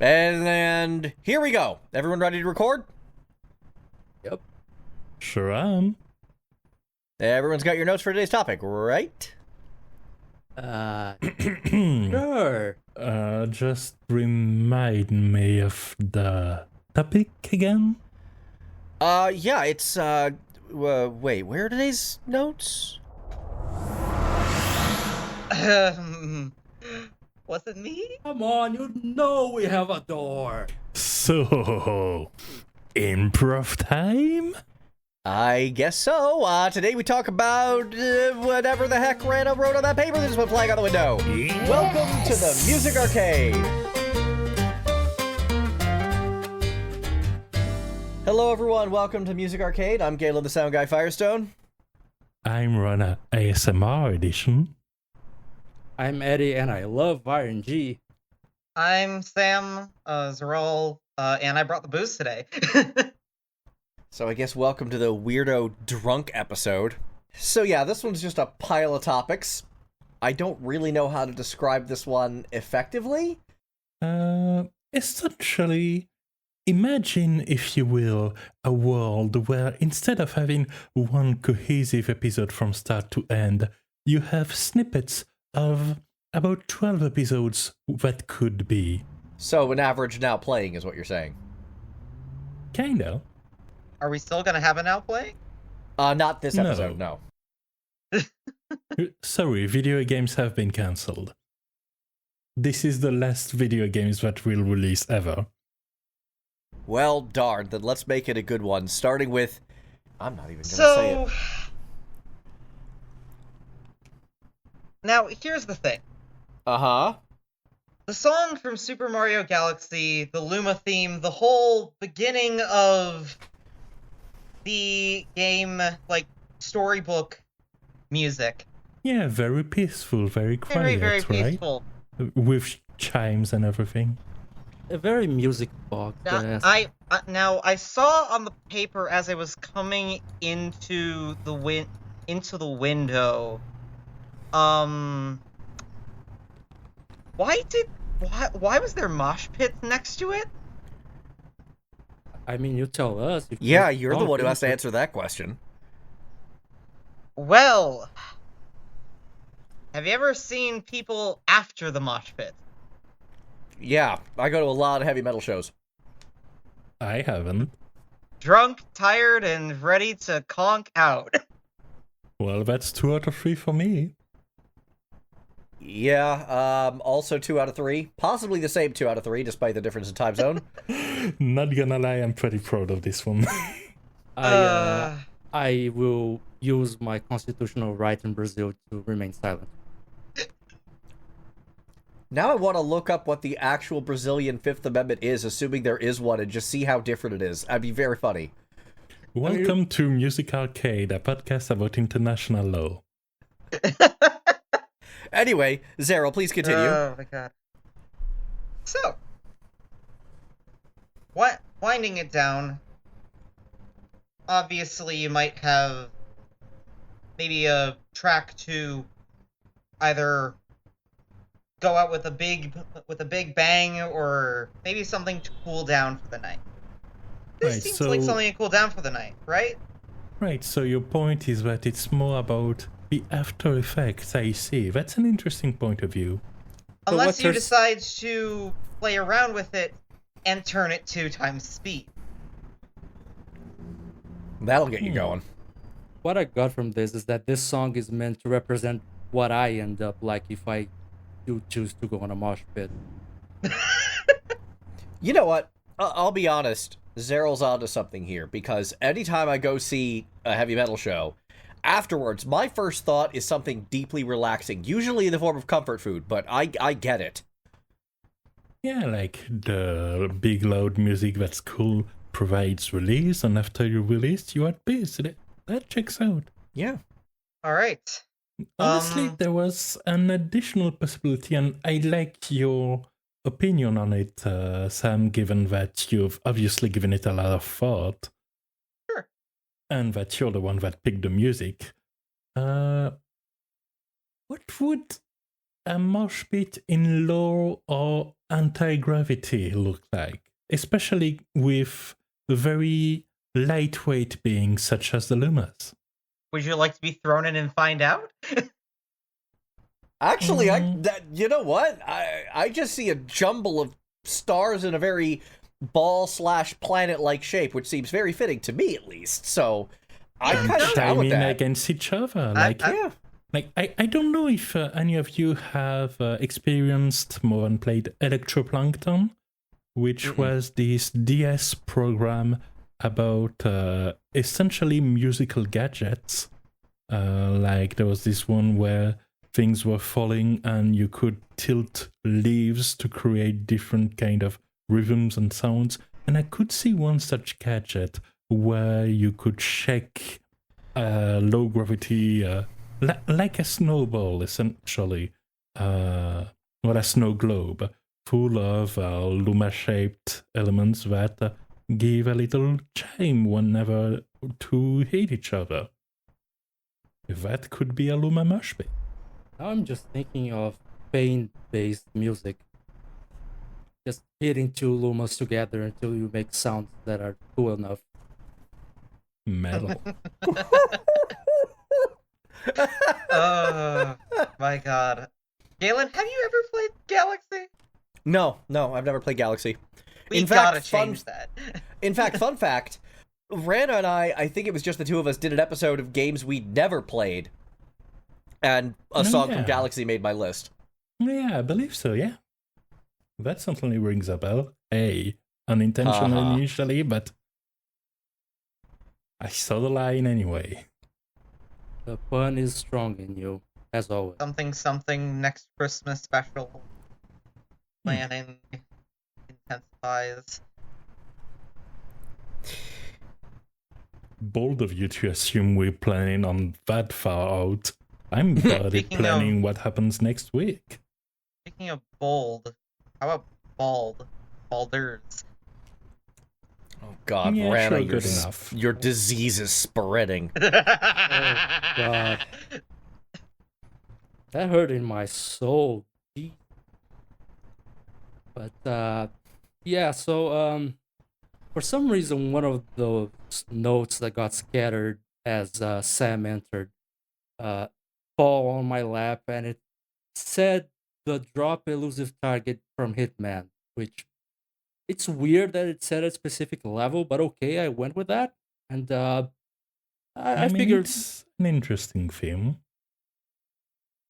And here we go. Everyone ready to record? Yep. Sure am. Everyone's got your notes for today's topic, right? Sure. Just remind me of the topic again. Yeah, it's, wait, where are today's notes? Was it me? Come on, you know we have a door. So, improv time? I guess so. Today we talk about whatever the heck Random wrote on that paper that just went flying out the window. Yes. Welcome to the Music Arcade. Hello everyone, welcome to Music Arcade. I'm Galen the Sound Guy Firestone. I'm Rana ASMR edition. I'm Eddie, and I love RNG. I'm Sam, Zerol, and I brought the booze today. So I guess welcome to the weirdo drunk episode. So yeah, this one's just a pile of topics. I don't really know how to describe this one effectively. Essentially, imagine, if you will, a world where instead of having one cohesive episode from start to end, you have snippets of about 12 episodes that could be. So an average now playing is what you're saying. Kinda. Are we still gonna have an outplay? Not this No. episode, no. Sorry, video games have been cancelled. This is the last video games that we'll release ever. Well, darn, then let's make it a good one, starting with... I'm not even gonna say it. Now, here's the thing. Uh-huh. The song from Super Mario Galaxy, the Luma theme, the whole beginning of the game, like, storybook music. Yeah, very peaceful, very quiet, Very right? peaceful. With chimes and everything. A very music box. Now, I saw on the paper as I was coming into the window. Why was there mosh pits next to it? I mean, you tell us. Yeah, you're the one who has to answer that question. Well, have you ever seen people after the mosh pit? Yeah, I go to a lot of heavy metal shows. I haven't. Drunk, tired, and ready to conk out. Well, that's 2 out of 3 for me. Yeah, also 2 out of 3. Possibly the same 2 out of 3, despite the difference in time zone. Not gonna lie, I'm pretty proud of this one. I will use my constitutional right in Brazil to remain silent. Now I want to look up what the actual Brazilian Fifth Amendment is, assuming there is one, and just see how different it is. That'd be very funny. Welcome to Music Arcade, a podcast about international law. Anyway, Zero, please continue. Oh my god. So, winding it down, obviously you might have maybe a track to either go out with a big bang, or maybe something to cool down for the night. This seems like something to cool down for the night, right? Right, so your point is that it's more about the after effects, I see. That's an interesting point of view. Unless you decide to play around with it and turn it 2 times speed. That'll get you going. What I got from this is that this song is meant to represent what I end up like if I do choose to go on a mosh pit. You know what? I'll be honest. Zeryl's onto something here, because anytime I go see a heavy metal show, afterwards, my first thought is something deeply relaxing, usually in the form of comfort food, but I get it. Yeah, like the big loud music that's cool provides release, and after you release, you are pissed. That checks out. Yeah. Alright. Honestly, there was an additional possibility, and I like your opinion on it, Sam, given that you've obviously given it a lot of thought. Sure. And that you're the one that picked the music. What would a mosh pit in lore or anti-gravity look like? Especially with very lightweight beings such as the Lumas. Would you like to be thrown in and find out? Actually, you know what? I just see a jumble of stars in a very ball/planet-like shape, which seems very fitting to me, at least. So I'm kind of down with that. Against each other, Yeah. Like I don't know if any of you have experienced more and played Electroplankton, which was this DS program about essentially musical gadgets. Like there was this one where things were falling and you could tilt leaves to create different kind of rhythms and sounds. And I could see one such gadget where you could shake low gravity, like a snowball, essentially, a snow globe, full of Luma-shaped elements that give a little chime whenever two hit each other. That could be a Luma mosh pit. Now I'm just thinking of pain-based music. Just hitting two Lumas together until you make sounds that are cool enough. Metal. Oh my god. Galen, have you ever played Galaxy? No, I've never played Galaxy. We gotta change that. In fact, fun fact, Rana and I think it was just the two of us, did an episode of games we'd never played. And a song from Galaxy made my list. Yeah, I believe so, yeah. That certainly rings a bell. Unintentional initially, but I saw the line anyway. The pun is strong in you, as always. Something next Christmas special. Planning intensifies. Bold of you to assume we're planning on that far out. I'm already planning what happens next week. Speaking of bold, how about bald? Baldurs. Oh God, Yeah, Rana, sure, good enough. your disease is spreading. Oh, God. That hurt in my soul. Gee. But, yeah, so, for some reason, one of those notes that got scattered as Sam entered fall on my lap, and it said the drop elusive target from Hitman, which it's weird that it said a specific level, but okay, I went with that. And I mean, figured it's an interesting film.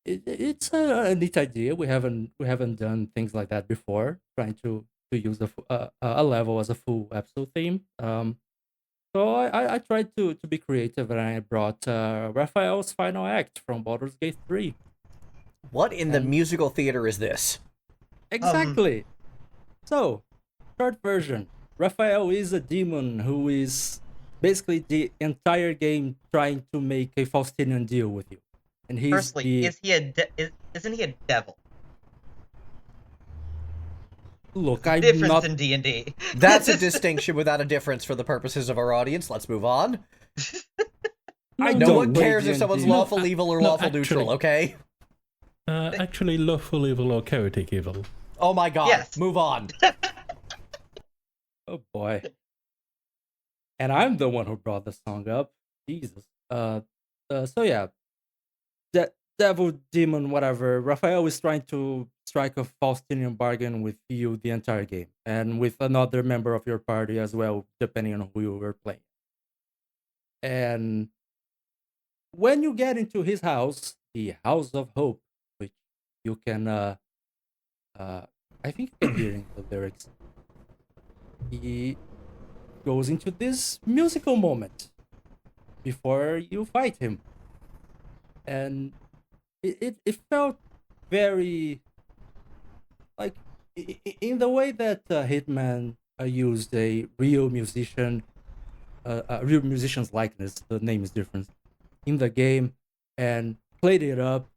it's a neat idea. We haven't done things like that before, trying to use a level as a full episode theme. So I tried to be creative, and I brought Raphael's final act from Baldur's Gate 3. What in the musical theater is this? Exactly. So, short version. Raphael is a demon who is basically the entire game trying to make a Faustinian deal with you. And he's Firstly, isn't he a devil? Look, I'm Difference not in D&D. That's a distinction without a difference for the purposes of our audience. Let's move on. I No don't one play cares if D&D. someone's lawful evil or lawful actually- neutral, okay? Actually, lawful evil or chaotic evil. Oh my God, Yes. move on. Oh boy. And I'm the one who brought the song up. Jesus. So yeah. That devil, demon, whatever. Raphael is trying to strike a Faustinian bargain with you the entire game. And with another member of your party as well, depending on who you were playing. And when you get into his house, the House of Hope, which you can I think you can hear in the lyrics. He goes into this musical moment before you fight him. And it felt very like in the way that Hitman used a real musician's likeness, the name is different, in the game, and played it up.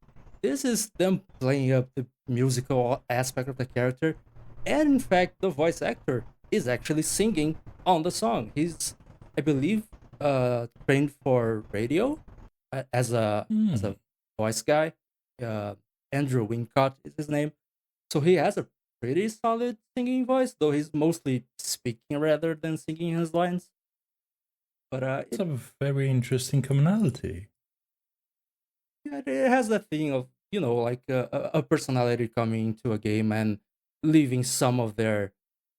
This is them playing up the musical aspect of the character, and in fact the voice actor is actually singing on the song. He's, I believe, trained for radio as a voice guy. Andrew Wincott is his name, so he has a pretty solid singing voice, though he's mostly speaking rather than singing his lines. But It's a very interesting commonality. it has that thing of, like a personality coming to a game and leaving some of their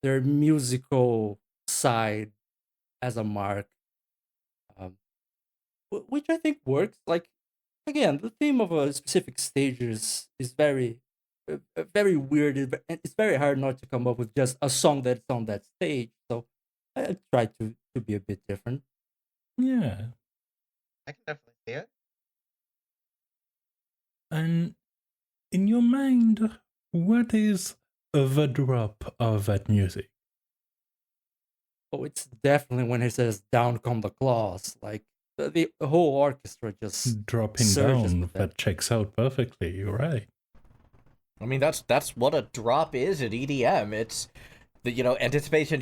musical side as a mark, which I think works. Like, again, the theme of a specific stage is very very weird, and it's very hard not to come up with just a song that's on that stage. So I try to be a bit different. Yeah. I can definitely see it. And in your mind, what is the drop of that music? Oh, it's definitely when he says "Down come the claws." Like the whole orchestra just Dropping surges down, with that checks out perfectly. You're right. I mean, that's what a drop is at EDM. It's the anticipation,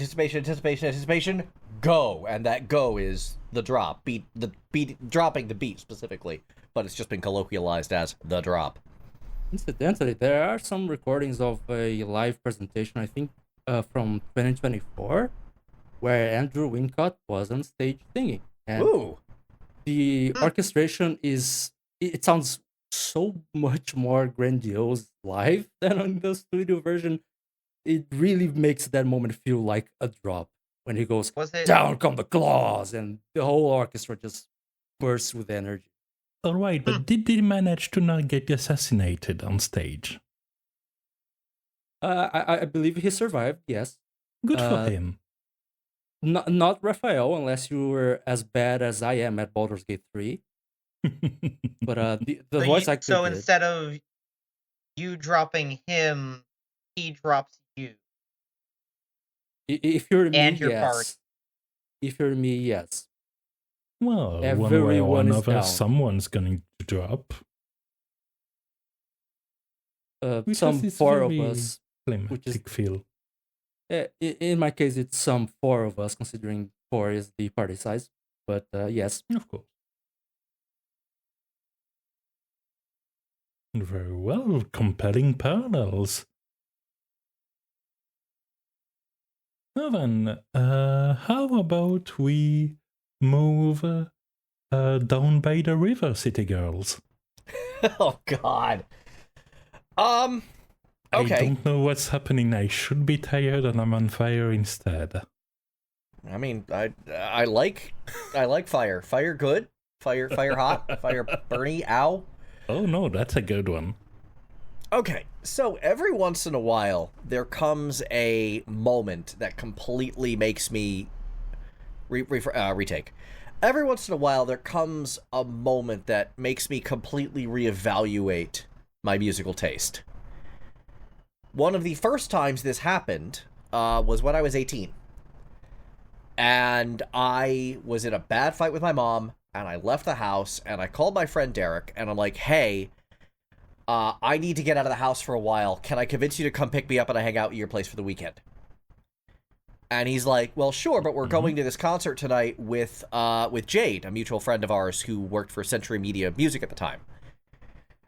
go, and that go is the drop. The beat, dropping the beat specifically, but it's just been colloquialized as the drop. Incidentally, there are some recordings of a live presentation, I think, from 2024, where Andrew Wincott was on stage singing. And Ooh. the orchestration it sounds so much more grandiose live than on the studio version. It really makes that moment feel like a drop when he goes, "Down come the claws," and the whole orchestra just bursts with energy. All right, but did he manage to not get assassinated on stage? I believe he survived, yes. Good for him. Not Raphael, unless you were as bad as I am at Baldur's Gate 3. But the voice actor So did. instead of you dropping him, he drops you. If you're me, And your yes. part. If you're me, yes. Well, one way or Everyone is another, down. someone's going to drop. Because Some it's four of very us. climatic feel. In my case, it's some four of us, considering 4 is the party size. But yes. Of course. Very well, compelling parallels. Now then, how about we move down by the river, city girls? Oh God. Okay. I don't know what's happening. I should be tired and I'm on fire instead. I mean, I like fire. Fire good. Fire hot. Fire burny. Ow. Oh no, that's a good one. Okay, so every once in a while, there comes a moment that completely makes me retake. Every once in a while, there comes a moment that makes me completely reevaluate my musical taste. One of the first times this happened was when I was 18. And I was in a bad fight with my mom, and I left the house, and I called my friend Derek, and I'm like, hey, I need to get out of the house for a while. Can I convince you to come pick me up and I hang out at your place for the weekend? And he's like, well, sure, but we're going to this concert tonight with Jade, a mutual friend of ours who worked for Century Media Music at the time.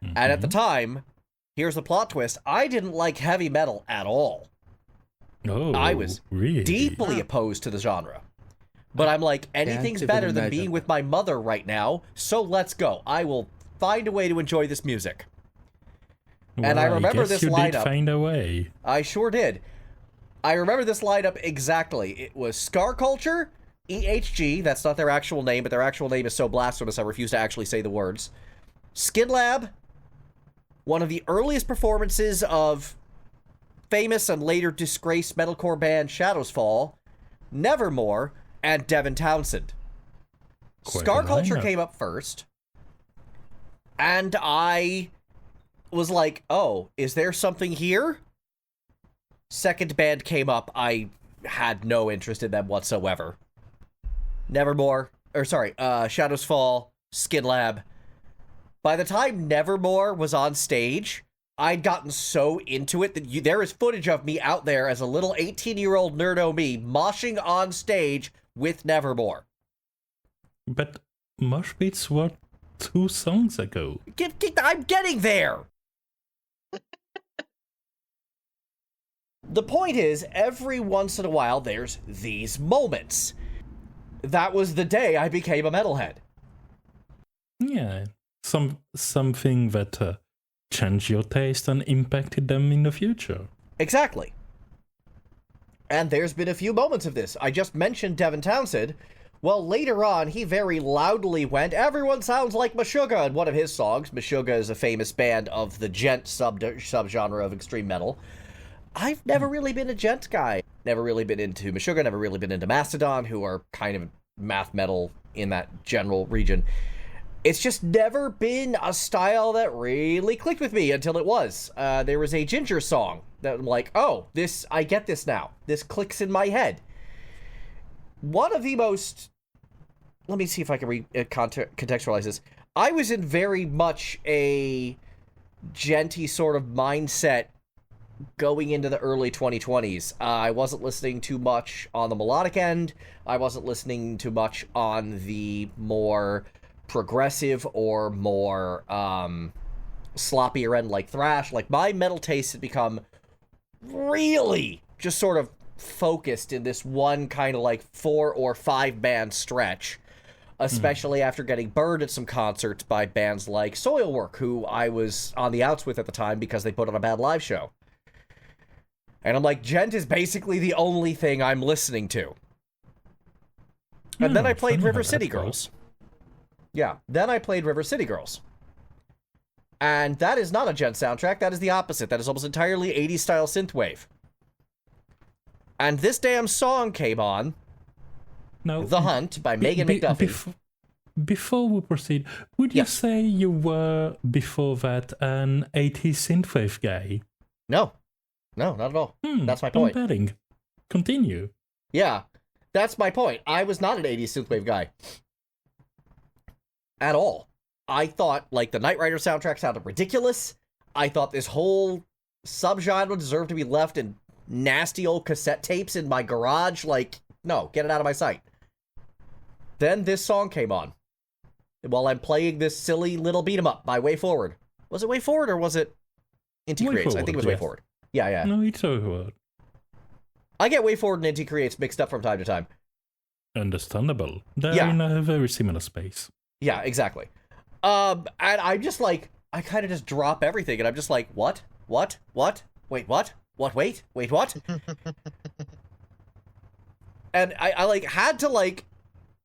And at the time, here's the plot twist, I didn't like heavy metal at all. Oh, I was really? deeply opposed to the genre. But I'm like, anything's better than being with my mother right now, so let's go. I will find a way to enjoy this music. Well, and I remember guess this you lineup. Did find a way. I sure did. I remember this lineup exactly. It was Scar Culture, EHG, that's not their actual name, but their actual name is so blasphemous I refuse to actually say the words. Skin Lab, one of the earliest performances of famous and later disgraced metalcore band Shadows Fall, Nevermore, and Devin Townsend. Scar Culture came up first, and I was like, oh, is there something here? Second band came up, I had no interest in them whatsoever. Shadows Fall, Skin Lab. By the time Nevermore was on stage, I'd gotten so into it that there is footage of me out there as a little 18-year-old nerdo me moshing on stage with Nevermore. But mosh pits were 2 songs ago. I'm getting there! The point is, every once in a while, there's these moments. That was the day I became a metalhead. Yeah, something that changed your taste and impacted them in the future. Exactly. And there's been a few moments of this. I just mentioned Devin Townsend. Well, later on, he very loudly went, "Everyone sounds like Meshuggah," in one of his songs. Meshuggah is a famous band of the gent subgenre of extreme metal. I've never really been a gent guy. Never really been into Meshuggah, never really been into Mastodon, who are kind of math metal in that general region. It's just never been a style that really clicked with me until it was. There was a Ginger song that I'm like, oh, I get this now. This clicks in my head. One of the most... Let me see if I can contextualize this. I was in very much a genty sort of mindset going into the early 2020s. I wasn't listening too much on the melodic end. I wasn't listening too much on the more progressive or more sloppier end like thrash. Like, my metal taste had become really just sort of focused in this one kind of like 4 or 5 band stretch, especially after getting burned at some concerts by bands like Soilwork, who I was on the outs with at the time because they put on a bad live show. And I'm like, gent is basically the only thing I'm listening to. And then I played River City Girls. Yeah, then I played River City Girls. And that is not a gent soundtrack, that is the opposite. That is almost entirely 80s style synthwave. And this damn song came on, Now, The Hunt by Megan McDuffie. Before we proceed, would you say you were, before that, an 80s synthwave guy? No, not at all. That's my point. I'm betting. Continue. Yeah, that's my point. I was not an 80s synthwave guy. At all. I thought, like, the Knight Rider soundtrack sounded ridiculous. I thought this whole subgenre deserved to be left in nasty old cassette tapes in my garage. Like, no, get it out of my sight. Then this song came on while I'm playing this silly little beat-em-up by Way Forward. Was it Way Forward or was it Inti Creates? I think it was Way Forward. Yeah. No, it's Way. I get Way Forward and Inti Creates mixed up from time to time. Understandable. They're in a very similar space. Yeah, exactly. And I'm just like, I kind of just drop everything, and I'm just like, what? Wait, what? Wait, what? And I like, had to, like,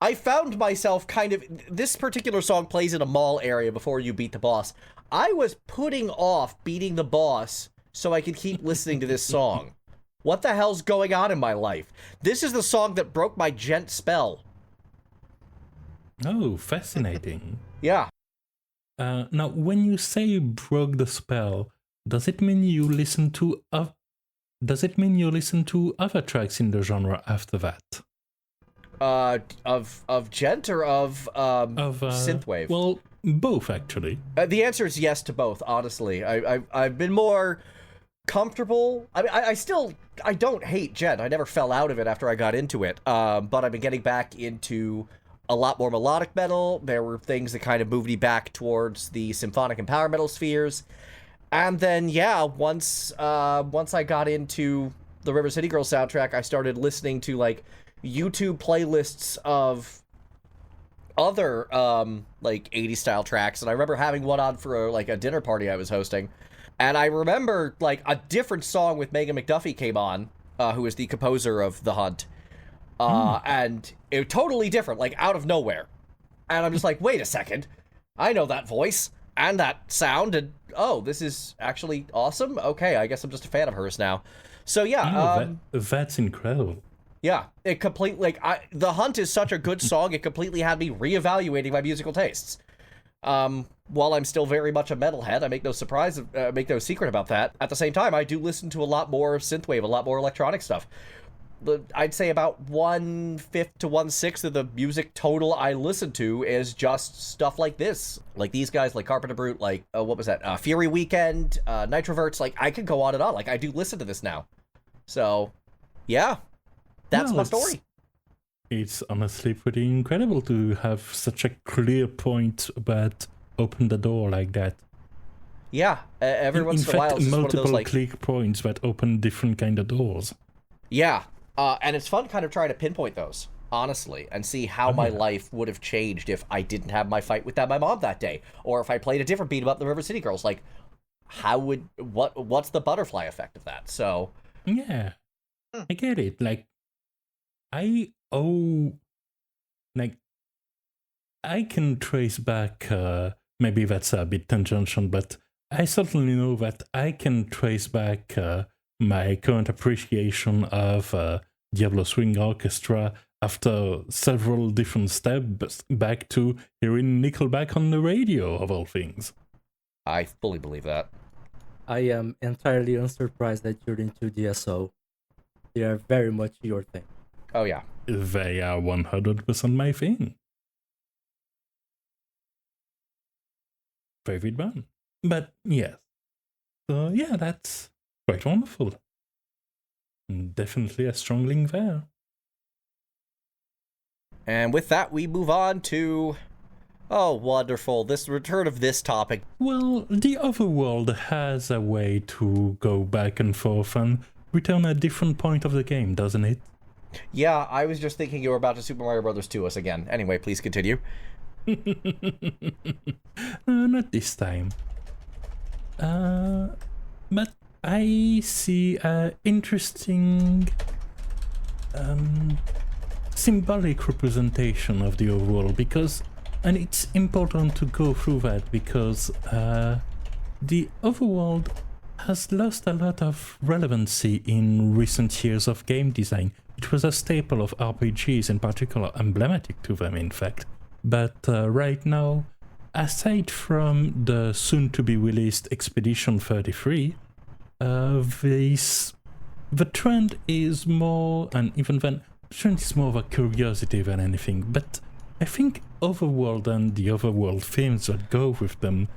I found myself kind of, this particular song plays in a mall area before you beat the boss. I was putting off beating the boss so I could keep listening to this song. What the hell's going on in my life? This is the song that broke my gent spell. Oh, fascinating. Yeah. Now, when you say broke the spell, does it mean you listen to other tracks in the genre after that? Of gent or of synthwave? Well, both actually. The answer is yes to both. Honestly, I've been more comfortable. I mean, I don't hate gent. I never fell out of it after I got into it. But I've been getting back into a lot more melodic metal. There were things that kind of moved me back towards the symphonic and power metal spheres. And then, once I got into the River City Girls soundtrack, I started listening to, like, YouTube playlists of other, like, 80s style tracks. And I remember having one on for, like, a dinner party I was hosting. And I remember, like, a different song with Megan McDuffie came on, who is the composer of The Hunt. And it was totally different, like, out of nowhere. And I'm just like, wait a second. I know that voice and that sound, and oh, this is actually awesome. Okay, I guess I'm just a fan of hers now. So yeah, that's incredible. Yeah, it completely, like, The Hunt is such a good song, it completely had me reevaluating my musical tastes. While I'm still very much a metalhead, I make no secret about that. At the same time, I do listen to a lot more synthwave, a lot more electronic stuff. I'd say about 1/5 to 1/6 of the music total I listen to is just stuff like this. Like these guys, like Carpenter Brute, like, what was that? Fury Weekend, Nitroverts, like, I could go on and on. Like, I do listen to this now. So, yeah, that's my story. It's honestly pretty incredible to have such a clear point about open the door like that. Yeah, every once in a while, it's just one of those, multiple like... click points that open different kind of doors. Yeah, and it's fun kind of trying to pinpoint those, honestly, and see how my life would have changed if I didn't have my fight with my mom that day, or if I played a different beat 'em up, the River City Girls. Like, what's the butterfly effect of that? So... Yeah, I get it. Like, I can trace back, maybe that's a bit tangential, but I certainly know that I can trace back my current appreciation of Diablo Swing Orchestra after several different steps back to hearing Nickelback on the radio, of all things. I fully believe that. I am entirely unsurprised that you're into DSO. They are very much your thing. Oh, yeah. They are 100% my thing. Favorite band. But yes. So yeah, that's quite wonderful. Definitely a strong link there. And with that, we move on to... Oh, wonderful. This return of this topic. Well, the Overworld has a way to go back and forth and return at different point of the game, doesn't it? Yeah, I was just thinking you were about to Super Mario Brothers 2 us again. Anyway, please continue. Not this time. But I see an interesting symbolic representation of the overworld because, and it's important to go through that because the overworld has lost a lot of relevancy in recent years of game design. It was a staple of RPGs, in particular emblematic to them, in fact. But right now, aside from the soon-to-be-released Expedition 33, the trend is more, and even then, the trend is more of a curiosity than anything. But I think Overworld and the Overworld themes that go with them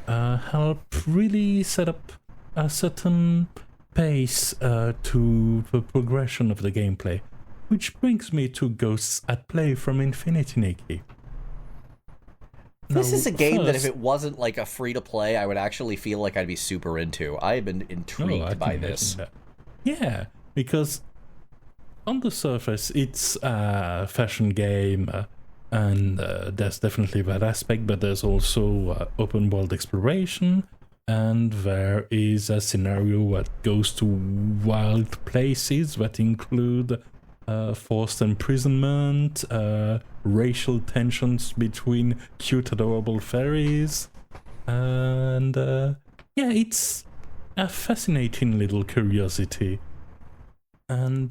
help really set up a certain pace to the progression of the gameplay. Which brings me to Ghosts at Play from Infinity, Nikki. This is a game that if it wasn't like a free-to-play, I would actually feel like I'd be super into. I have been intrigued by this. Yeah, because on the surface, it's a fashion game, and there's definitely that aspect, but there's also open-world exploration, and there is a scenario that goes to wild places that include forced imprisonment, racial tensions between cute, adorable fairies, and yeah, it's a fascinating little curiosity. And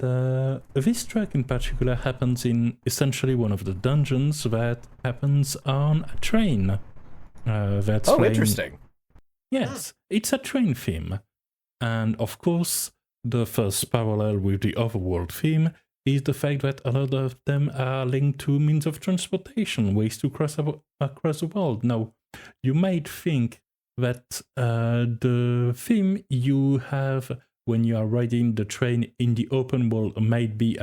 this track in particular happens in essentially one of the dungeons that happens on a train. That's interesting. Yes, it's a train theme. And of course, the first parallel with the Overworld theme is the fact that a lot of them are linked to means of transportation, ways to cross across the world. Now, you might think that the theme you have when you are riding the train in the open world might be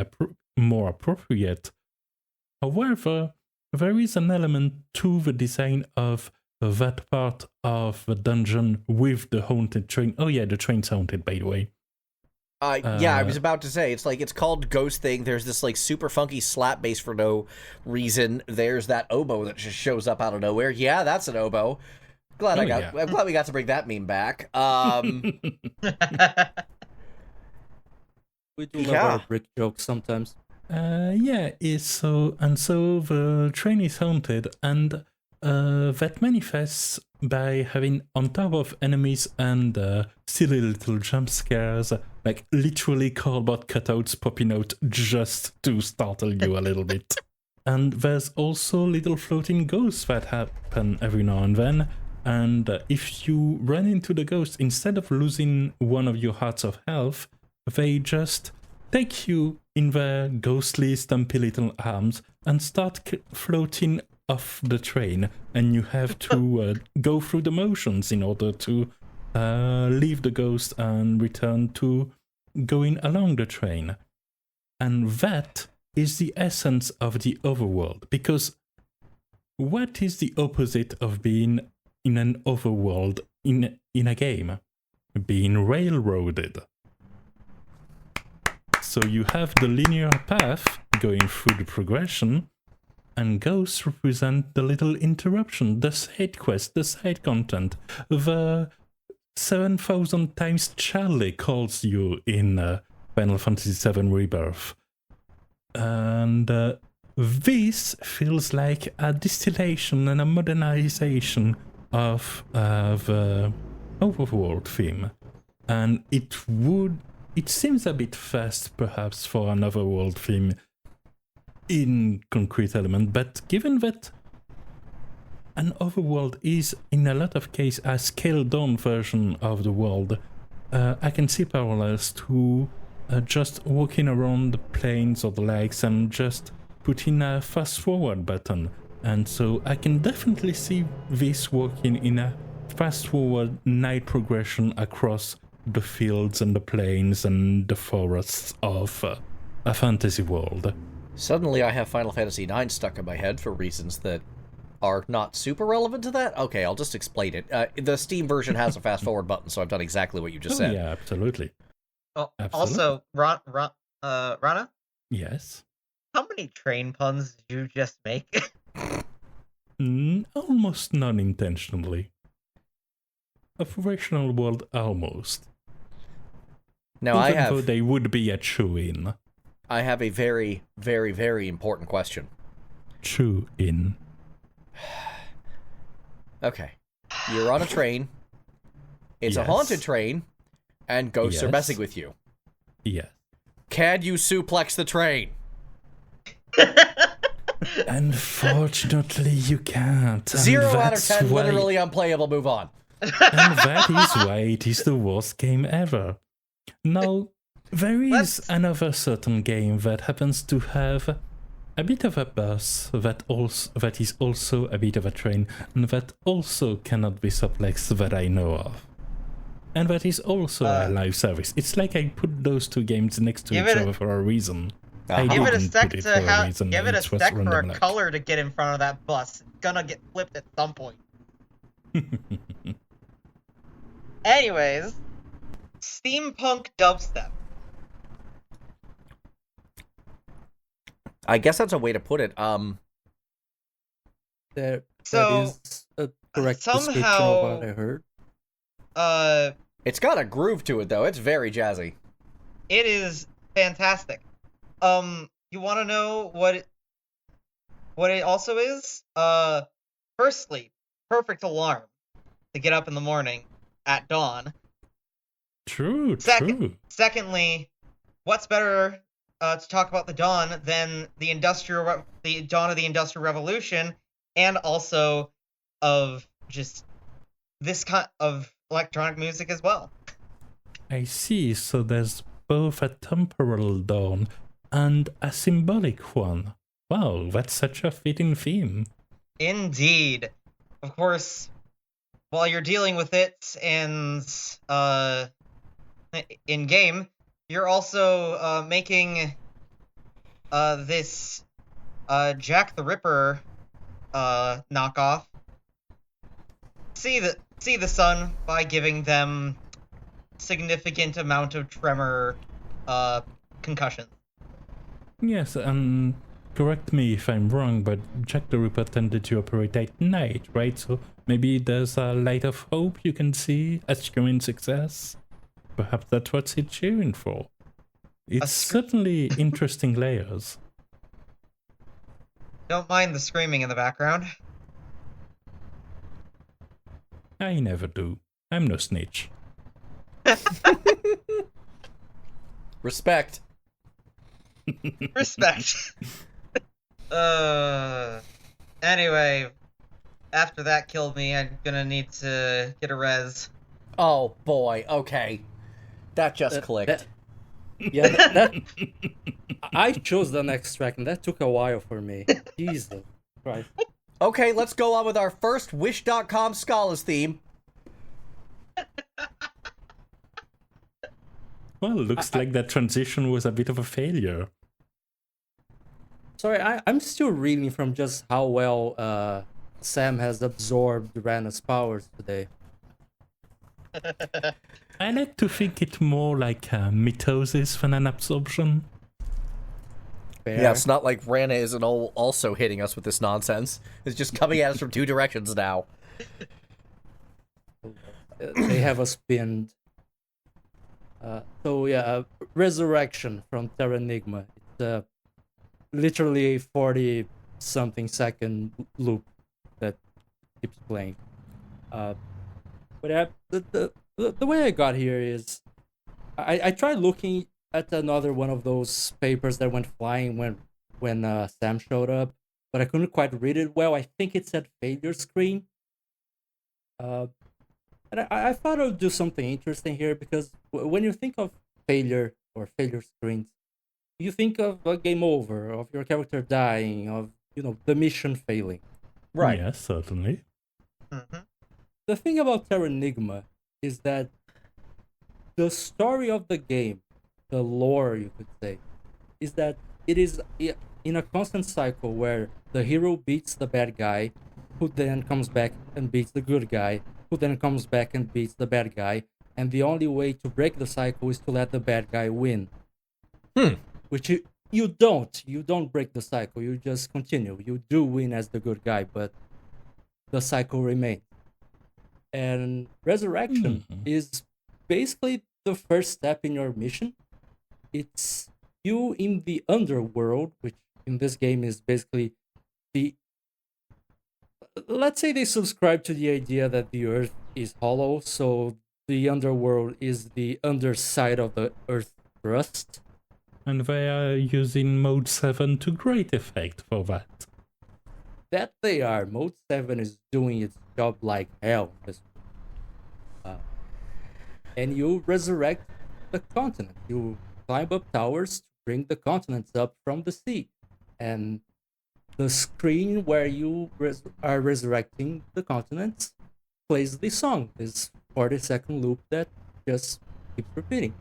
more appropriate. However, there is an element to the design of that part of the dungeon with the haunted train. Oh yeah, the train's haunted, by the way. Yeah, I was about to say, it's called Ghost Thing. There's this like super funky slap bass for no reason. There's that oboe that just shows up out of nowhere. Yeah, that's an oboe. I'm glad we got to bring that meme back. We do love our brick jokes sometimes. So the train is haunted, and that manifests by having on top of enemies and silly little jump scares, like literally cardboard cutouts popping out just to startle you a little bit. And there's also little floating ghosts that happen every now and then. And if you run into the ghost, instead of losing one of your hearts of health, they just take you in their ghostly, stumpy little arms and start floating off the train. And you have to go through the motions in order to leave the ghost and return to going along the train. And that is the essence of the overworld. Because what is the opposite of being in an overworld in a game, being railroaded. So you have the linear path going through the progression, and ghosts represent the little interruption, the side quest, the side content, the 7,000 times Charlie calls you in Final Fantasy VII Rebirth. And this feels like a distillation and a modernization of the overworld theme. And it seems a bit fast perhaps for an overworld theme in concrete element, but given that an overworld is in a lot of cases a scaled down version of the world, I can see parallels to just walking around the plains or the lakes and just putting a fast forward button. And so I can definitely see this working in a fast forward night progression across the fields and the plains and the forests of a fantasy world. Suddenly I have Final Fantasy IX stuck in my head for reasons that are not super relevant to that. Okay, I'll just explain it. The Steam version has a fast forward button, so I've done exactly what you just said. Yeah, absolutely. Oh, Absolutely. also, Rana, Yes. how many train puns did you just make? Almost non-intentionally. Operational world almost. Now Even though they would be a chew-in. I have a very, very, very important question. Chew-in. Okay. You're on a train. It's a Yes. haunted train, and ghosts are Yes. messing with you. Yeah. Can you suplex the train? Unfortunately, you can't. And 0 out of that's 10, why- literally unplayable, move on. And that is why it is the worst game ever. Now, there is another certain game that happens to have a bit of a bus that is also a bit of a train, and that also cannot be suplexed that I know of. And that is also a live service. It's like I put those two games next to each other for a reason. I Give it a didn't sec put it to for a have. reason, Give it a it was sec for a random luck. color to get in front of that bus. It's gonna get flipped at some point. Anyways, steampunk dubstep. I guess that's a way to put it. That So, is a correct description somehow- of what I heard. It's got a groove to it, though. It's very jazzy. It is fantastic. You want to know what it also is? Firstly, perfect alarm to get up in the morning at dawn. True. Secondly, what's better to talk about the dawn than the dawn of the Industrial Revolution, and also of just this kind of electronic music as well. I see, so there's both a temporal dawn and a symbolic one. Wow, that's such a fitting theme. Indeed. Of course, while you're dealing with it and in game, you're also making this Jack the Ripper knockoff see the sun by giving them significant amount of tremor concussion. Yes, and correct me if I'm wrong, but Jack the Ripper tended to operate at night, right? So maybe there's a light of hope you can see achieving success. Perhaps that's what he's cheering for. It's certainly interesting layers. Don't mind the screaming in the background. I never do. I'm no snitch. Respect. Respect. Anyway, after that killed me, I'm gonna need to get a res. Oh, boy. Okay. That just clicked. Yeah, that I chose the next track, and that took a while for me. Jesus Christ. Okay, let's go on with our first Wish.com Scholars theme. Well, looks like that transition was a bit of a failure. Sorry, I'm still reeling from just how well Sam has absorbed Rana's powers today. I like to think it more like a mitosis than an absorption. Fair. Yeah, it's not like Rana isn't also hitting us with this nonsense. It's just coming at us from two directions now. They have us pinned. Resurrection from Terranigma. It's literally a 40-something second loop that keeps playing. But the way I got here is I tried looking at another one of those papers that went flying when Sam showed up, but I couldn't quite read it well. I think it said failure screen. And I thought I would do something interesting here because when you think of failure or failure screens, you think of a game over, of your character dying, of the mission failing. Right. Yes, certainly. Mm-hmm. The thing about Terranigma is that the story of the game, the lore you could say, is that it is in a constant cycle where the hero beats the bad guy, who then comes back and beats the good guy, who then comes back and beats the bad guy, and the only way to break the cycle is to let the bad guy win. Which you don't break the cycle, you just continue. You do win as the good guy, but the cycle remains. And Resurrection is basically the first step in your mission. It's you in the underworld, which in this game is basically let's say they subscribe to the idea that the earth is hollow, so the underworld is the underside of the earth crust. And they are using Mode 7 to great effect for that. That they are. Mode 7 is doing its job like hell. And you resurrect the continent. You climb up towers to bring the continents up from the sea. And the screen where you are resurrecting the continents plays the song, this 40-second loop that just keeps repeating.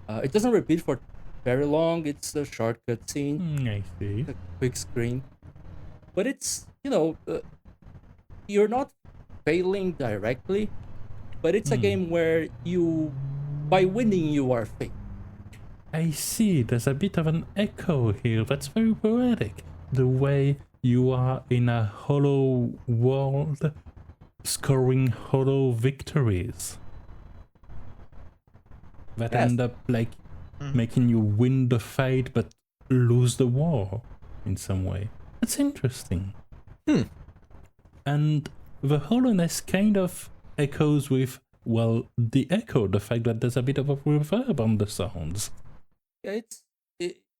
It doesn't repeat for very long. It's a shortcut scene. I see. A quick screen. But it's, you're not failing directly, but it's a game where by winning, you are failing. I see, there's a bit of an echo here. That's very poetic. The way you are in a hollow world, scoring hollow victories. That end up making you win the fight but lose the war in some way. That's interesting. And the hollowness kind of echoes with, the echo, the fact that there's a bit of a reverb on the sounds. Yeah,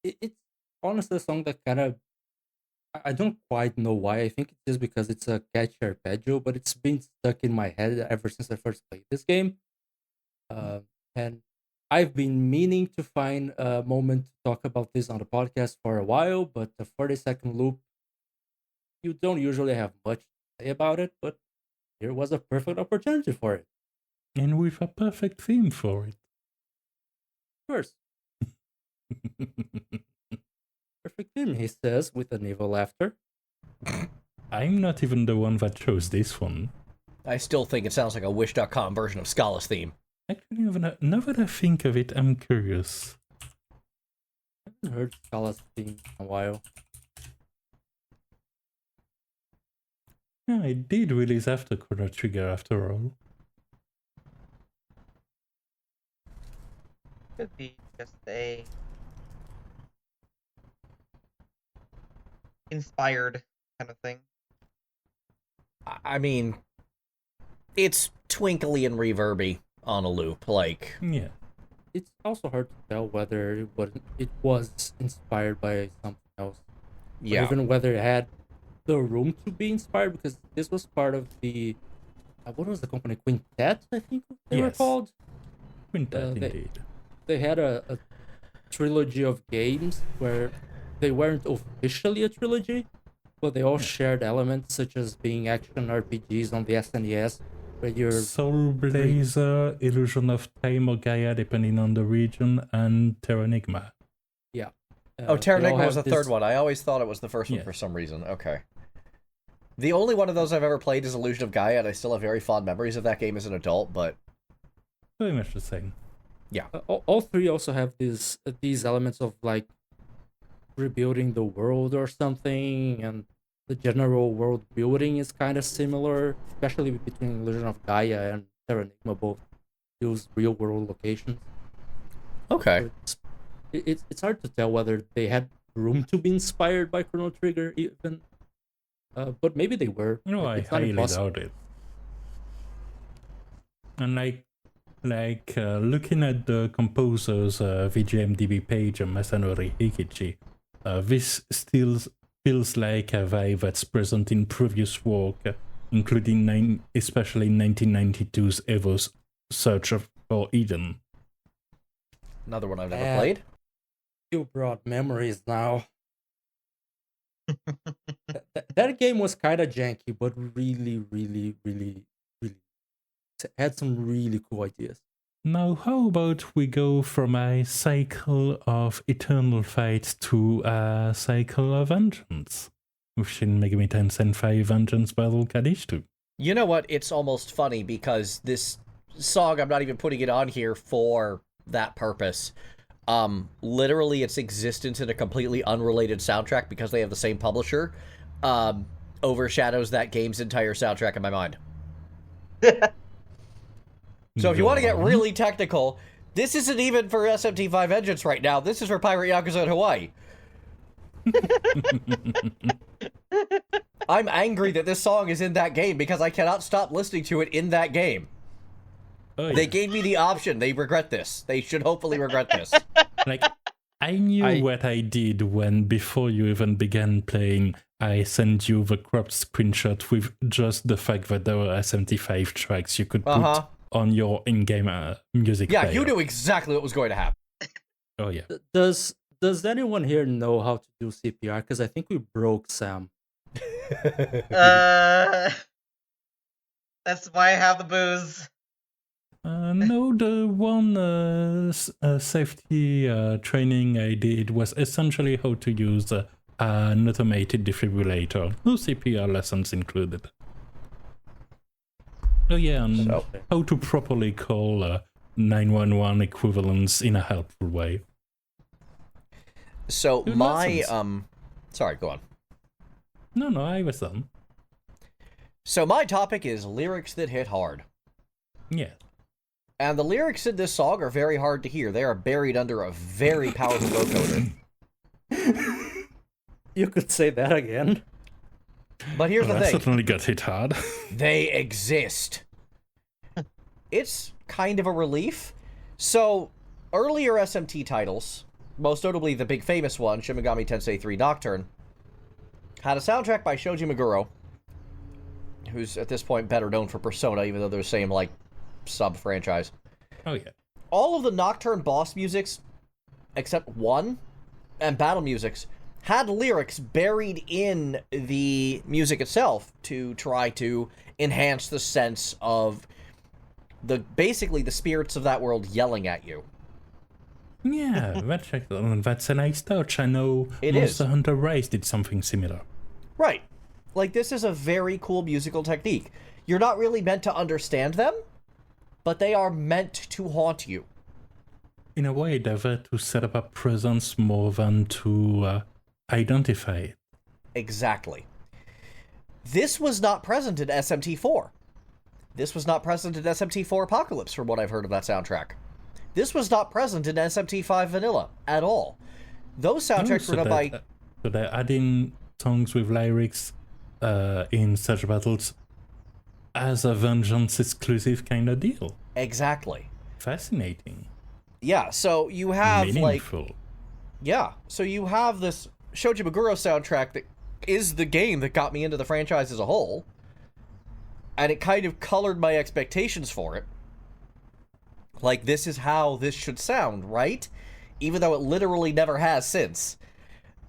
it's honestly a song that kind of, I don't quite know why. I think it's just because it's a catchy arpeggio, but it's been stuck in my head ever since I first played this game. And I've been meaning to find a moment to talk about this on the podcast for a while, but the 40-second loop, you don't usually have much to say about it, but here was a perfect opportunity for it. And with a perfect theme for it. Of course. Perfect theme, he says, with an evil laughter. I'm not even the one that chose this one. I still think it sounds like a Wish.com version of Scala's theme. Actually, now that I think of it, I'm curious. I haven't heard Scala's theme in a while. Yeah, it did release after Chrono Trigger after all. Could be just a inspired kind of thing. I mean, it's twinkly and reverby on a loop, Yeah. It's also hard to tell whether it was inspired by something else. yeah. Or even whether it had the room to be inspired, because this was part of the what was the company, Quintet, I think they were Yes. called. Quintet, indeed. They had a trilogy of games where they weren't officially a trilogy, but they all shared elements such as being action RPGs on the SNES, where you're Soul Blazer, Illusion of Time or Gaia, depending on the region, and Terranigma. yeah. Oh, they all Terranigma have was the this- third one. I always thought it was the first one Yeah. for some reason. Okay. The only one of those I've ever played is Illusion of Gaia, and I still have very fond memories of that game as an adult, but... Very much the same. Yeah. All three also have these elements of like rebuilding the world or something, and the general world building is kind of similar, especially between Illusion of Gaia and Terranigma. Both use real world locations. Okay. It's hard to tell whether they had room to be inspired by Chrono Trigger even, but maybe they were. No, I It's not highly impossible. doubt it. And looking at the composer's VGMDB page and Masanori Hikichi, this still feels like a vibe that's present in previous work, including especially 1992's Evo's Search for Eden. Another one I've never played. You brought memories now. That game was kind of janky, but really had some really cool ideas. Now, how about we go from a cycle of eternal fight to a cycle of vengeance? With Shin Megami Tensei 5 Vengeance Battle Qadištu. You know what? It's almost funny because this song, I'm not even putting it on here for that purpose. Literally, its existence in a completely unrelated soundtrack because they have the same publisher overshadows that game's entire soundtrack in my mind. So if you want to get really technical, this isn't even for SMT5 Vengeance right now. This is for Pirate Yakuza in Hawaii. I'm angry that this song is in that game because I cannot stop listening to it in that game. Oh, yeah. They gave me the option. They regret this. They should hopefully regret this. Like, I knew what I did when, before you even began playing, I sent you the cropped screenshot with just the fact that there were SMT5 tracks you could put on your in-game music player. You knew exactly what was going to happen. Oh, yeah. Does anyone here know how to do CPR? Because I think we broke Sam. That's why I have the booze. No, the one safety training I did was essentially how to use an automated defibrillator. No CPR lessons included. Oh yeah, and how to properly call 911 equivalents in a helpful way. So Good my lessons. sorry, go on. No, I was done. So my topic is lyrics that hit hard. Yeah. And the lyrics in this song are very hard to hear. They are buried under a very powerful vocoder. You could say that again. But here's the I thing. certainly got hit hard. They exist. It's kind of a relief. So, earlier SMT titles, most notably the big famous one, Shin Megami Tensei 3 Nocturne, had a soundtrack by Shoji Meguro, who's at this point better known for Persona, even though they're the same, like, sub-franchise. Oh, yeah. All of the Nocturne boss musics, except one, and battle musics, had lyrics buried in the music itself to try to enhance the sense of basically the spirits of that world yelling at you. Yeah, that's a nice touch. I know It Monster is. Hunter Rise did something similar. Right. Like, this is a very cool musical technique. You're not really meant to understand them, but they are meant to haunt you. In a way, they're there to set up a presence more than to identify it. Exactly. This was not present in SMT4. This was not present in SMT4 Apocalypse, from what I've heard of that soundtrack. This was not present in SMT5 Vanilla at all. Those soundtracks were done by... So they're adding songs with lyrics in such battles as a Vengeance exclusive kind of deal. Exactly. Fascinating. Yeah, so you have, Meaningful. so you have this Shoji Meguro soundtrack that is the game that got me into the franchise as a whole, and it kind of colored my expectations for it. Like, this is how this should sound, right? Even though it literally never has since.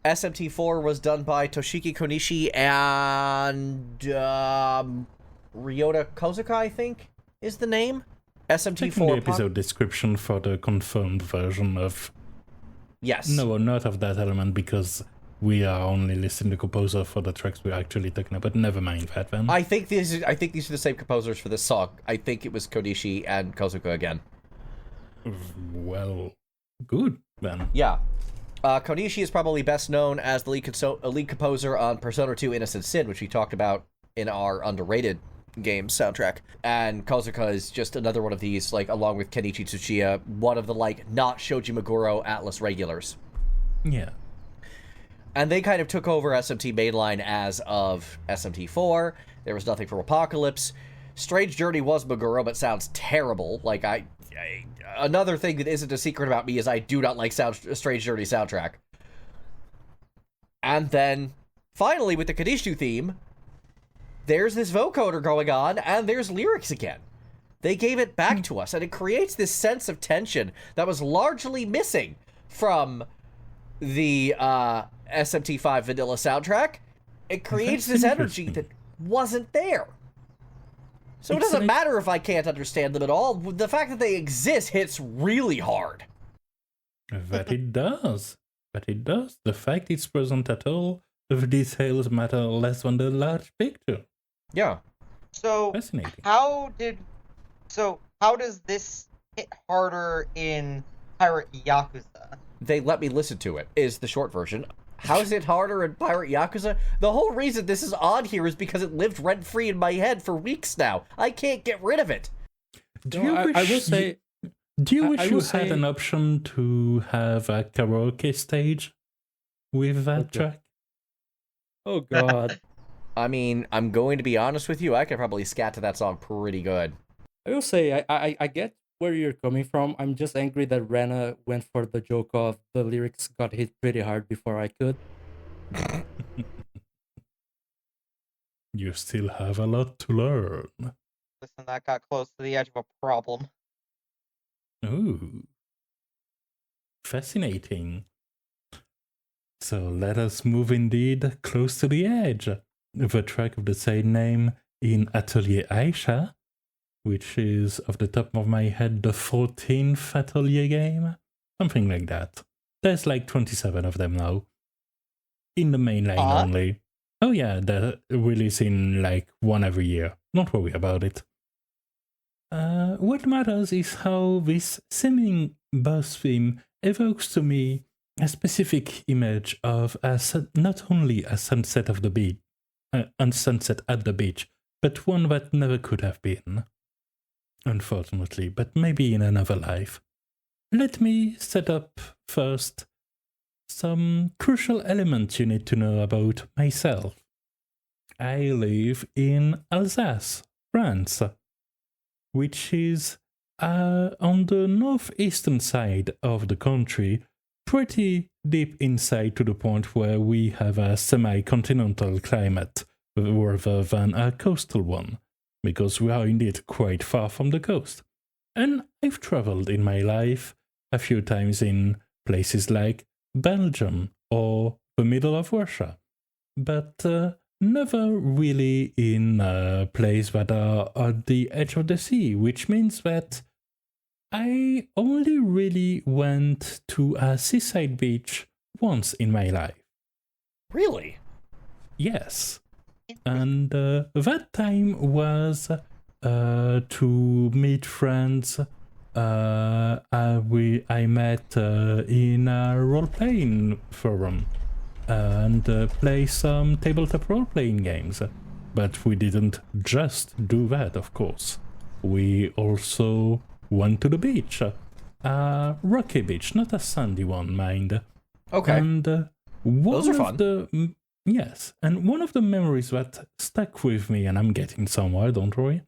SMT4 was done by Toshiki Konishi and Ryota Kozuka, I think, is the name. Checking the SMT4 episode description for the confirmed version of... Yes. No, not of that element, because we are only listing the composer for the tracks we're actually talking about. Never mind that then. I think these are the same composers for this song. I think it was Kodishi and Kozuka again. Well, good then. Yeah. Kodishi is probably best known as the lead composer on Persona 2 Innocent Sin, which we talked about in our underrated game soundtrack. And Kozuka is just another one of these, like, along with Kenichi Tsuchiya, one of the, like, not Shoji Meguro Atlas regulars. Yeah. And they kind of took over SMT mainline as of SMT4. There was nothing for Apocalypse. Strange Journey was Meguro, but sounds terrible. Like, another thing that isn't a secret about me is I do not like Strange Journey soundtrack. And then, finally, with the Qadištu theme, there's this vocoder going on, and there's lyrics again. They gave it back to us, and it creates this sense of tension that was largely missing from the SMT5 vanilla soundtrack. It creates this energy that wasn't there. So it doesn't matter if I can't understand them at all. The fact that they exist hits really hard. That it does. But it does. The fact it's present at all, the details matter less than the large picture. Yeah. So Fascinating. how does this hit harder in Pirate Yakuza? They let me listen to it, is the short version. How is it harder in Pirate Yakuza? The whole reason this is on here is because it lived rent-free in my head for weeks now. I can't get rid of it. Do you wish you had an option to have a karaoke stage with that track? Oh, God. I mean, I'm going to be honest with you, I could probably scat to that song pretty good. I will say, I get where you're coming from. I'm just angry that Rena went for the joke of the lyrics got hit pretty hard before I could. You still have a lot to learn. Listen, that got close to the edge of a problem. Ooh. Fascinating. So let us move indeed close to the edge. The track of the same name in Atelier Aisha, which is, off the top of my head, the 14th Atelier game? Something like that. There's like 27 of them now. In the main line only. Oh yeah, they're releasing like one every year. Don't worry about it. What matters is how this seeming boss theme evokes to me a specific image of not only a sunset of the beach, sunset at the beach, but one that never could have been. Unfortunately, but maybe in another life. Let me set up first some crucial elements you need to know about myself. I live in Alsace, France, which is on the northeastern side of the country, pretty deep inside to the point where we have a semi-continental climate rather than a coastal one, because we are indeed quite far from the coast. And I've traveled in my life a few times in places like Belgium or the middle of Russia, but never really in a place that are at the edge of the sea, which means that I only really went to a seaside beach once in my life. Really? Yes. And that time was to meet friends I met in a role-playing forum and play some tabletop role-playing games. But we didn't just do that, of course. We also went to the beach. A rocky beach, not a sandy one, mind. Okay. And those are fun. Yes, and one of the memories that stuck with me, and I'm getting somewhere, don't worry.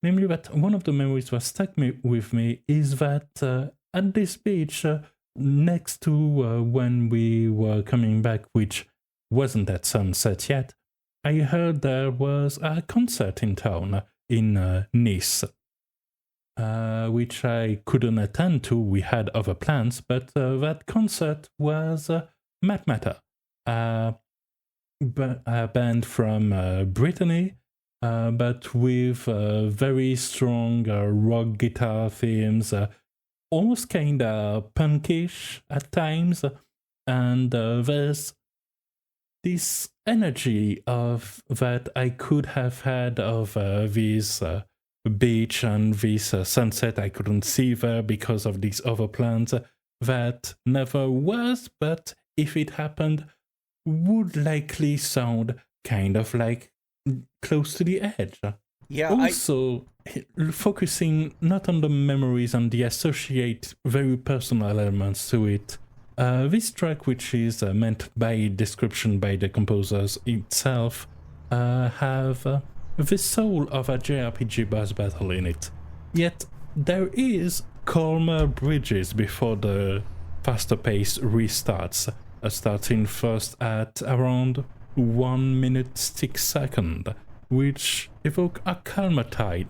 Namely, that one of the memories that stuck with me is that at this beach, next to when we were coming back, which wasn't at sunset yet, I heard there was a concert in town in Nice, which I couldn't attend to. We had other plans, but that concert was Matmata, a band from Brittany, but with very strong rock guitar themes, almost kind of punkish at times, and there's this energy of that I could have had of this beach and this sunset I couldn't see there because of these other plans that never was, but if it happened, would likely sound kind of like close to the edge. Yeah, Also, focusing not on the memories and the associate very personal elements to it. This track, which is meant by description by the composers itself, have the soul of a JRPG boss battle in it. Yet there is calmer bridges before the faster pace restarts, starting first at around 1 minute 6 seconds, which evoke a calmer time,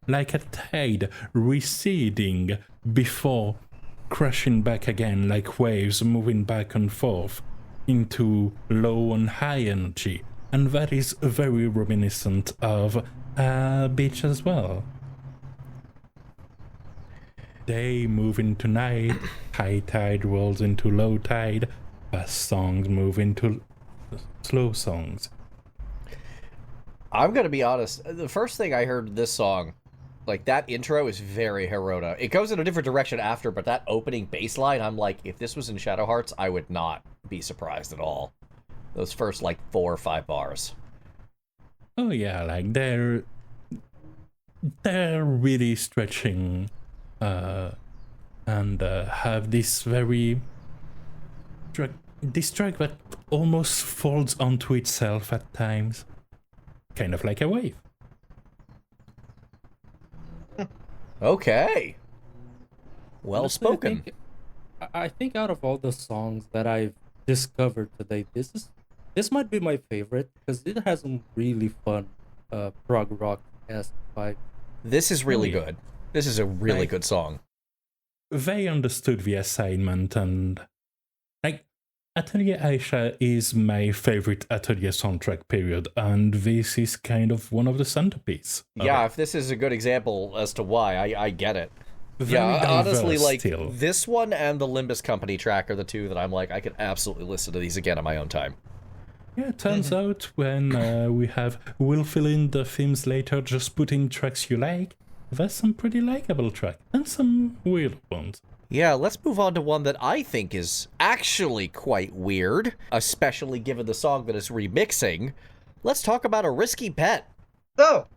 like a tide receding before crashing back again like waves moving back and forth into low and high energy, and that is very reminiscent of a beach as well. Day move into night, high tide rolls into low tide, fast songs move into slow songs. I'm gonna be honest. The first thing I heard this song, like that intro, is very Hirota. It goes in a different direction after, but that opening bass line, I'm like, if this was in Shadow Hearts, I would not be surprised at all. Those first like 4 or 5 bars. Oh yeah, like they're really stretching, and have this very this track that almost folds onto itself at times, kind of like a wave. Okay. Well Honestly, spoken. I think out of all the songs that I've discovered today, this might be my favorite because it has some really fun prog rock esque vibe. This is really yeah. good. This is a really good song. They understood the assignment, and like Atelier Aisha is my favorite Atelier soundtrack period, and this is kind of one of the centerpiece. Yeah, if this is a good example as to why, I get it. Very honestly, diverse like, still. this one and the Limbus Company track are the two that I'm like, I could absolutely listen to these again on my own time. Yeah, it turns out when we'll fill in the themes later, just put in tracks you like. There's some pretty likable tracks, and some weird ones. Yeah, let's move on to one that I think is actually quite weird, especially given the song that it's remixing. Let's talk about A Risky Bet. So,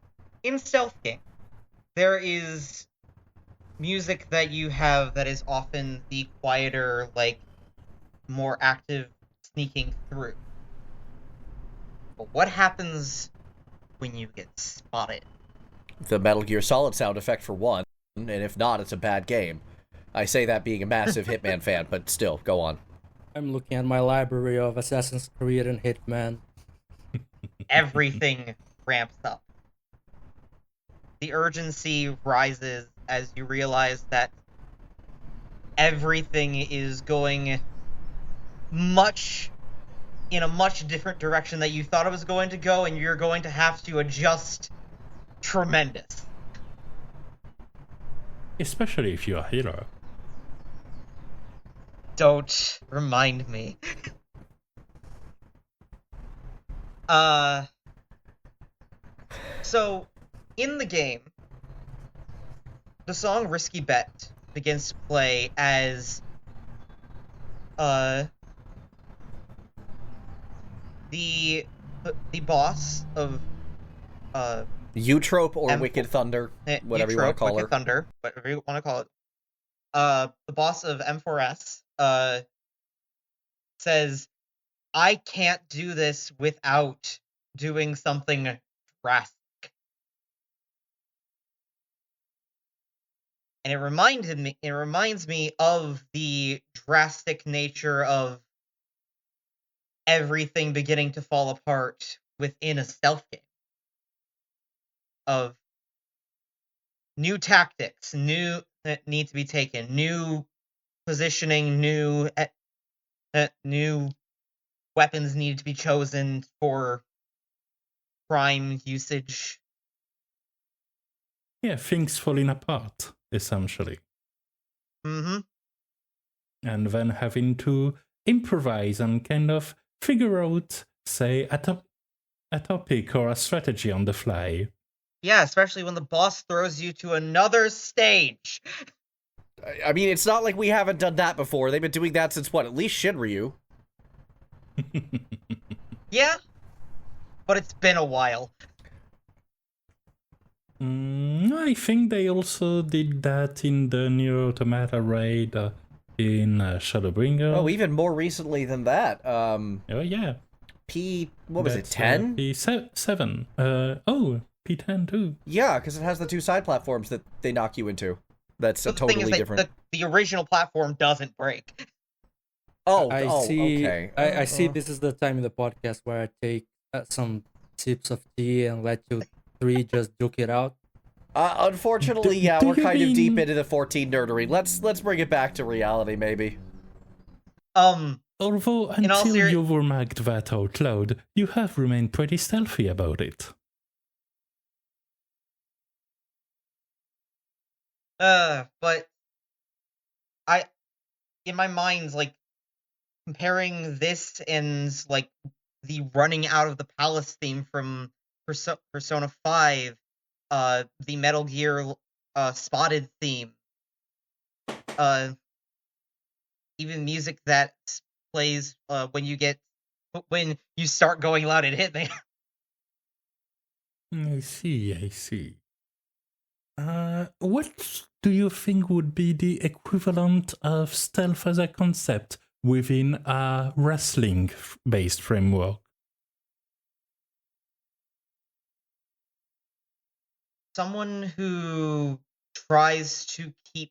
in stealth game, there is music that you have that is often the quieter, like, more active sneaking through. But what happens when you get spotted? The Metal Gear Solid sound effect for one, and if not, it's a bad game. I say that being a massive Hitman fan, but still, go on. I'm looking at my library of Assassin's Creed and Hitman. Everything ramps up. The urgency rises as you realize that everything is going in a much different direction that you thought it was going to go, and you're going to have to adjust tremendous. Especially if you're a hero. Don't remind me. So, in the game, the song Risky Bet begins to play as the boss of Eutrope or Wicked Thunder, whatever you want to call Wicked her. Thunder, whatever you want to call it. The boss of M4S says, I can't do this without doing something drastic. And it reminds me of the drastic nature of everything beginning to fall apart within a stealth game. Of new tactics, new that need to be taken, new positioning, new weapons need to be chosen for prime usage. Yeah, things falling apart, essentially. Mm-hmm. And then having to improvise and kind of figure out, say, a topic or a strategy on the fly. Yeah, especially when the boss throws you to another stage. I mean, it's not like we haven't done that before. They've been doing that since, what, at least Shinryu? Yeah, but it's been a while. I think they also did that in the Nier Automata raid in Shadowbringer. Oh, even more recently than that. Oh, yeah. What was it, 10? P7. P10 too. Yeah, because it has the two side platforms that they knock you into. That's The totally thing is that different. the original platform doesn't break. I see. Okay. I see. This is the time in the podcast where I take some sips of tea and let you three just duke it out. Unfortunately, Do we're you kind of deep mean- into the 14 nerdery. Let's bring it back to reality, maybe. Although In all until you were marked that out loud, you have remained pretty stealthy about it. But in my mind, like, comparing this and, like, the running out of the palace theme from Persona 5, the Metal Gear, Spotted theme, even music that plays, when you start going loud at Hitman. I see. What do you think would be the equivalent of stealth as a concept within a wrestling-based framework? Someone who tries to keep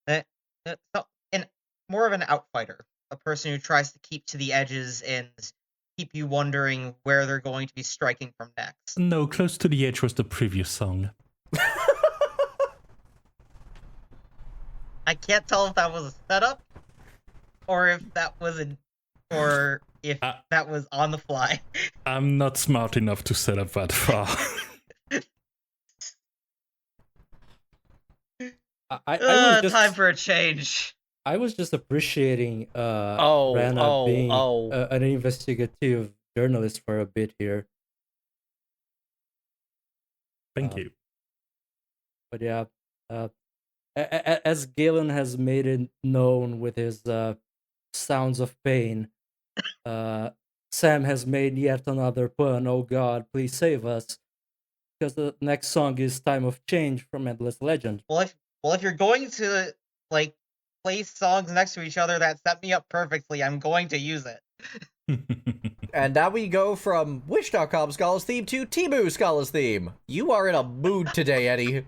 and more of an outsider, a person who tries to keep to the edges and keep you wondering where they're going to be striking from next. No, Close to the Edge was the previous song. I can't tell if that was a setup or if that was that was on the fly. I'm not smart enough to set up that far. I was just, Time for a change. I was just appreciating Oh, Rana oh, being oh. an investigative journalist for a bit here. Thank you. But yeah, as Galen has made it known with his sounds of pain, Sam has made yet another pun. Oh God, please save us! Because the next song is "Time of Change" from Endless Legend. Well, if you're going to, like, play songs next to each other that set me up perfectly, I'm going to use it. And now we go from Wish.com Scholars theme to Timu Scholars theme. You are in a mood today, Eddie.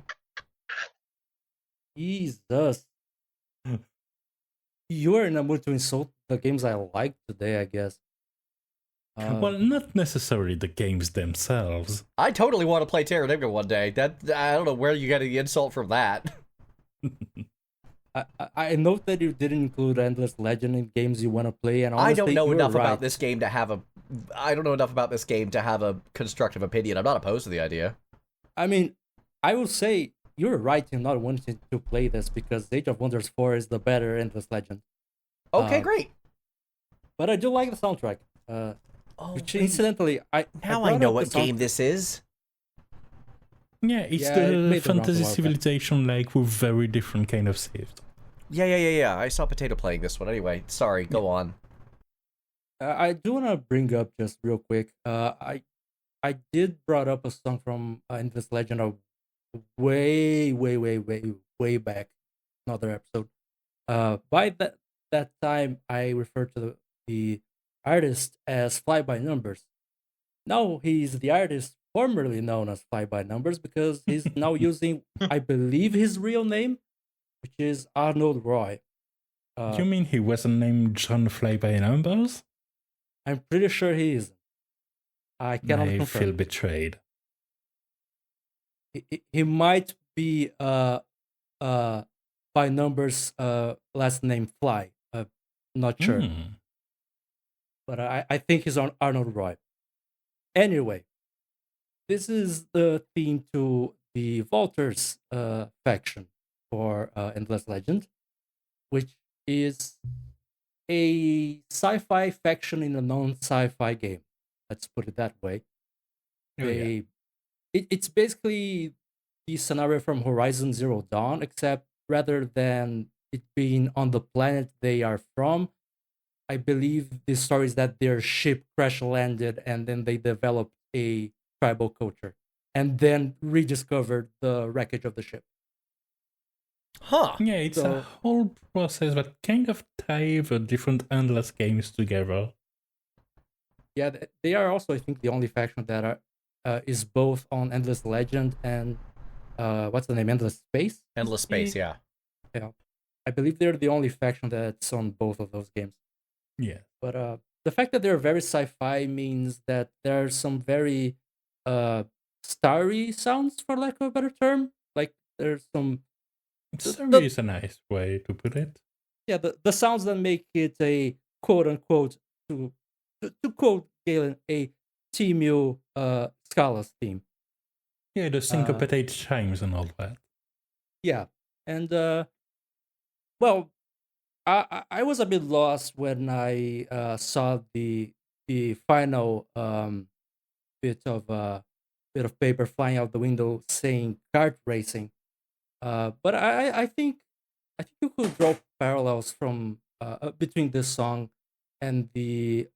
Jesus, you're in a mood to insult the games I like today, I guess. Well, not necessarily the games themselves. I totally want to play Terranigma one day. I don't know where you get the insult from that. I note that you didn't include Endless Legend in games you want to play, and honestly, I don't know you're enough right. about this game to have a constructive opinion. I'm not opposed to the idea. I mean, I will say you're right in not wanting to play this because Age of Wonders 4 is the better Endless Legend. Okay, great. But I do like the soundtrack. Which incidentally, I know what game this is. Yeah, it's Yeah, it the made the rounds a fantasy while back. civilization like with very different kind of saves. Yeah. I saw Potato playing this one. Anyway, sorry. Go on. I do want to bring up just real quick. I did brought up a song from Endless Legend way back, another episode. By that time, I referred to the artist as Fly by Numbers. Now he's the artist formerly known as Fly by Numbers because he's now using, I believe, his real name, which is Arnold Roy. You mean he wasn't named John Fly by Numbers? I'm pretty sure he is. I cannot I confirm. feel betrayed. He might be by Numbers last name Fly. Not sure. But I think he's on Arnold Roy. Anyway, this is the theme to the Vultures faction for Endless Legend, which is a sci-fi faction in a non-sci-fi game. Let's put it that way. Oh, yeah. It's basically the scenario from Horizon Zero Dawn, except rather than it being on the planet they are from, I believe the story is that their ship crash landed and then they developed a tribal culture and then rediscovered the wreckage of the ship. Huh. Yeah, it's a So- whole process that kind of tie the different endless games together. Yeah, they are also, I think, the only faction that is both on Endless Legend and what's the name? Endless Space? Endless Space, yeah. I believe they're the only faction that's on both of those games. Yeah. But the fact that they're very sci-fi means that there are some very starry sounds, for lack of a better term. Like there's some Sorry is a nice way to put it. yeah, the sounds that make it a quote unquote to quote Galen, a Timu Scala's theme. Yeah, the syncopated chimes and all that. Yeah. And well, I was a bit lost when I saw the final bit of paper flying out the window saying kart racing. But I think you could draw parallels from between this song and the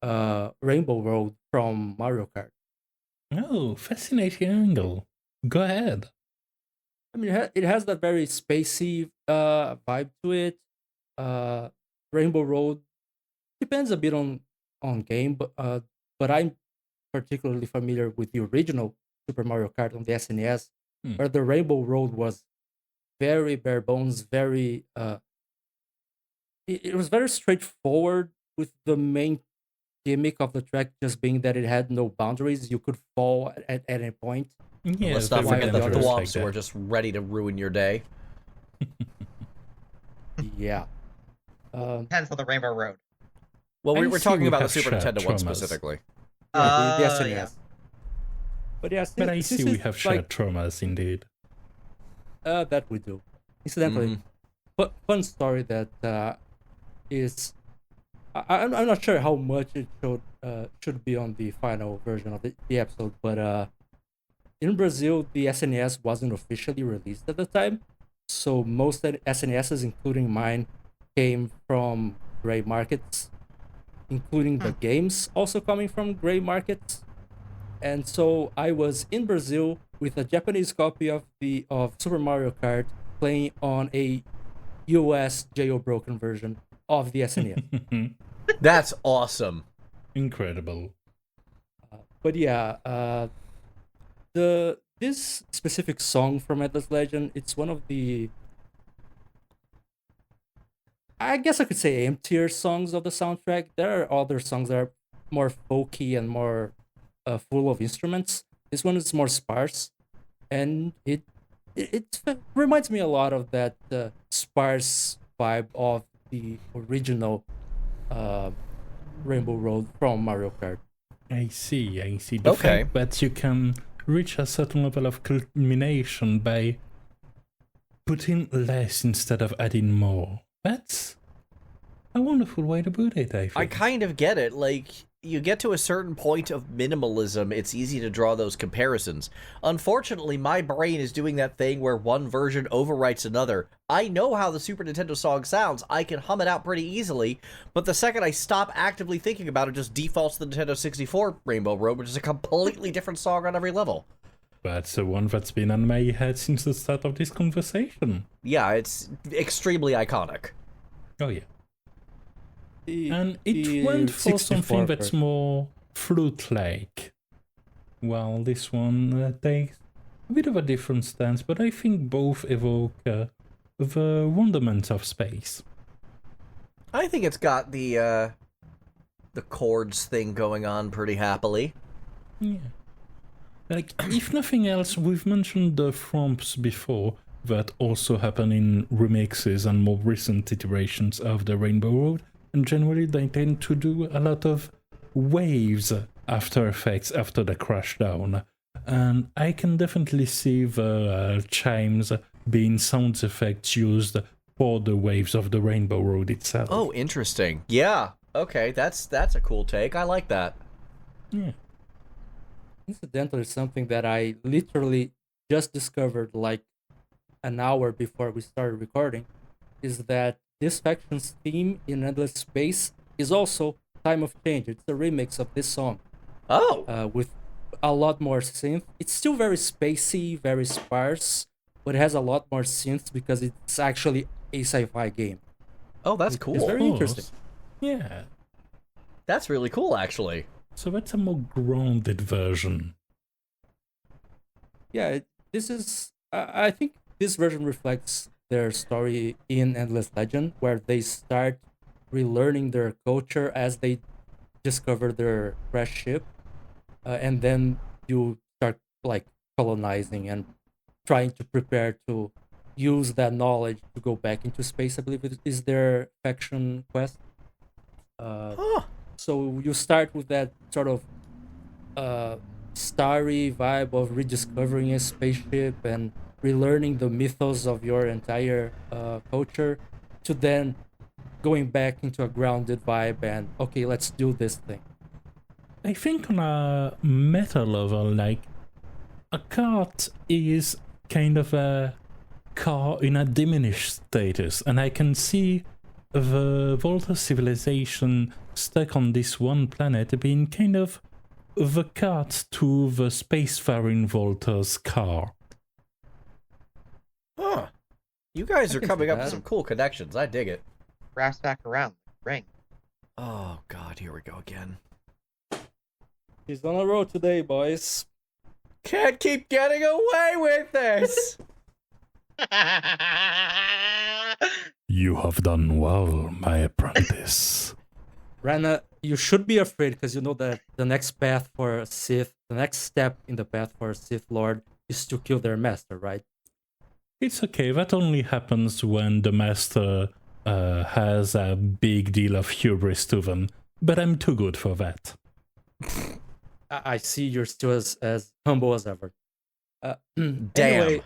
Rainbow Road from Mario Kart. Oh, fascinating angle. Go ahead. I mean, it has that very spacey vibe to it. Rainbow Road depends a bit on game, but I'm particularly familiar with the original Super Mario Kart on the SNES, where the Rainbow Road was very bare bones, very it was very straightforward, with the main gimmick of the track just being that it had no boundaries. You could fall at any point. Yeah, Let's not they forget were the just thwomps like who are that. just ready to ruin your day. Yeah. Depends on the Rainbow Road. Well, I we're see talking we about the have Super shared Nintendo one traumas. specifically. Yeah, the SNES. Yeah. But yeah, But I since see we it's have shared traumas indeed. that we do. Incidentally, Mhm. fun story that is I'm not sure how much it should be on the final version of the episode, but in Brazil the SNES wasn't officially released at the time, so most SNESs, including mine, came from gray markets, including the games also coming from gray markets. And so I was in Brazil with a Japanese copy of Super Mario Kart playing on a US jailbroken version of the SNES. That's awesome. Incredible. But yeah, this specific song from Endless Legend, it's one of the, I guess I could say, emptier songs of the soundtrack. There are other songs that are more folky and more full of instruments. This one is more sparse, and it reminds me a lot of that sparse vibe of the original Rainbow Road from Mario Kart. I see. The Okay. fact that you can reach a certain level of culmination by putting less instead of adding more. That's a wonderful way to put it, I think. I kind of get it. Like, you get to a certain point of minimalism, it's easy to draw those comparisons. Unfortunately, my brain is doing that thing where one version overwrites another. I know how the Super Nintendo song sounds, I can hum it out pretty easily, but the second I stop actively thinking about it, just defaults to the Nintendo 64 Rainbow Road, which is a completely different song on every level. That's the one that's been on my head since the start of this conversation. Yeah, it's extremely iconic. Oh yeah. The- And the it went for 64 something that's version. more flute-like. While this one takes a bit of a different stance, but I think both evoke the wonderment of space. I think it's got the chords thing going on pretty happily. Yeah. Like, if nothing else, we've mentioned the thromps before that also happen in remixes and more recent iterations of the Rainbow Road, and generally they tend to do a lot of waves after effects after the crash down. And I can definitely see the chimes being sound effects used for the waves of the Rainbow Road itself. Oh, interesting. Yeah. Okay, that's a cool take. I like that. Yeah. Incidentally, something that I literally just discovered like an hour before we started recording is that this faction's theme in Endless Space is also Time of Change. It's a remix of this song. Oh. With a lot more synth. It's still very spacey, very sparse, but it has a lot more synths because it's actually a sci-fi game. Oh, that's cool. It's very interesting. Yeah. That's really cool, actually. So that's a more grounded version. Yeah, this is... I think this version reflects their story in Endless Legend, where they start relearning their culture as they discover their crash ship. And then you start like colonizing and trying to prepare to use that knowledge to go back into space. I believe it is their faction quest. So you start with that sort of starry vibe of rediscovering a spaceship and relearning the mythos of your entire culture, to then going back into a grounded vibe and, okay, let's do this thing. I think on a meta level, like, a cart is kind of a car in a diminished status, and I can see the Volta civilization stuck on this one planet being kind of the cart to the spacefaring Volta's car. Huh. You guys are can coming see up with that. some cool connections. I dig it. Wraps back around. Ring. Oh, God, here we go again. He's on a road today, boys. Can't keep getting away with this! You have done well, my apprentice. Rana, you should be afraid because you know that the next path for a Sith, the next step in the path for a Sith Lord is to kill their master, right? It's okay, that only happens when the master has a big deal of hubris to them, but I'm too good for that. I see you're still as humble as ever. Damn. Anyway,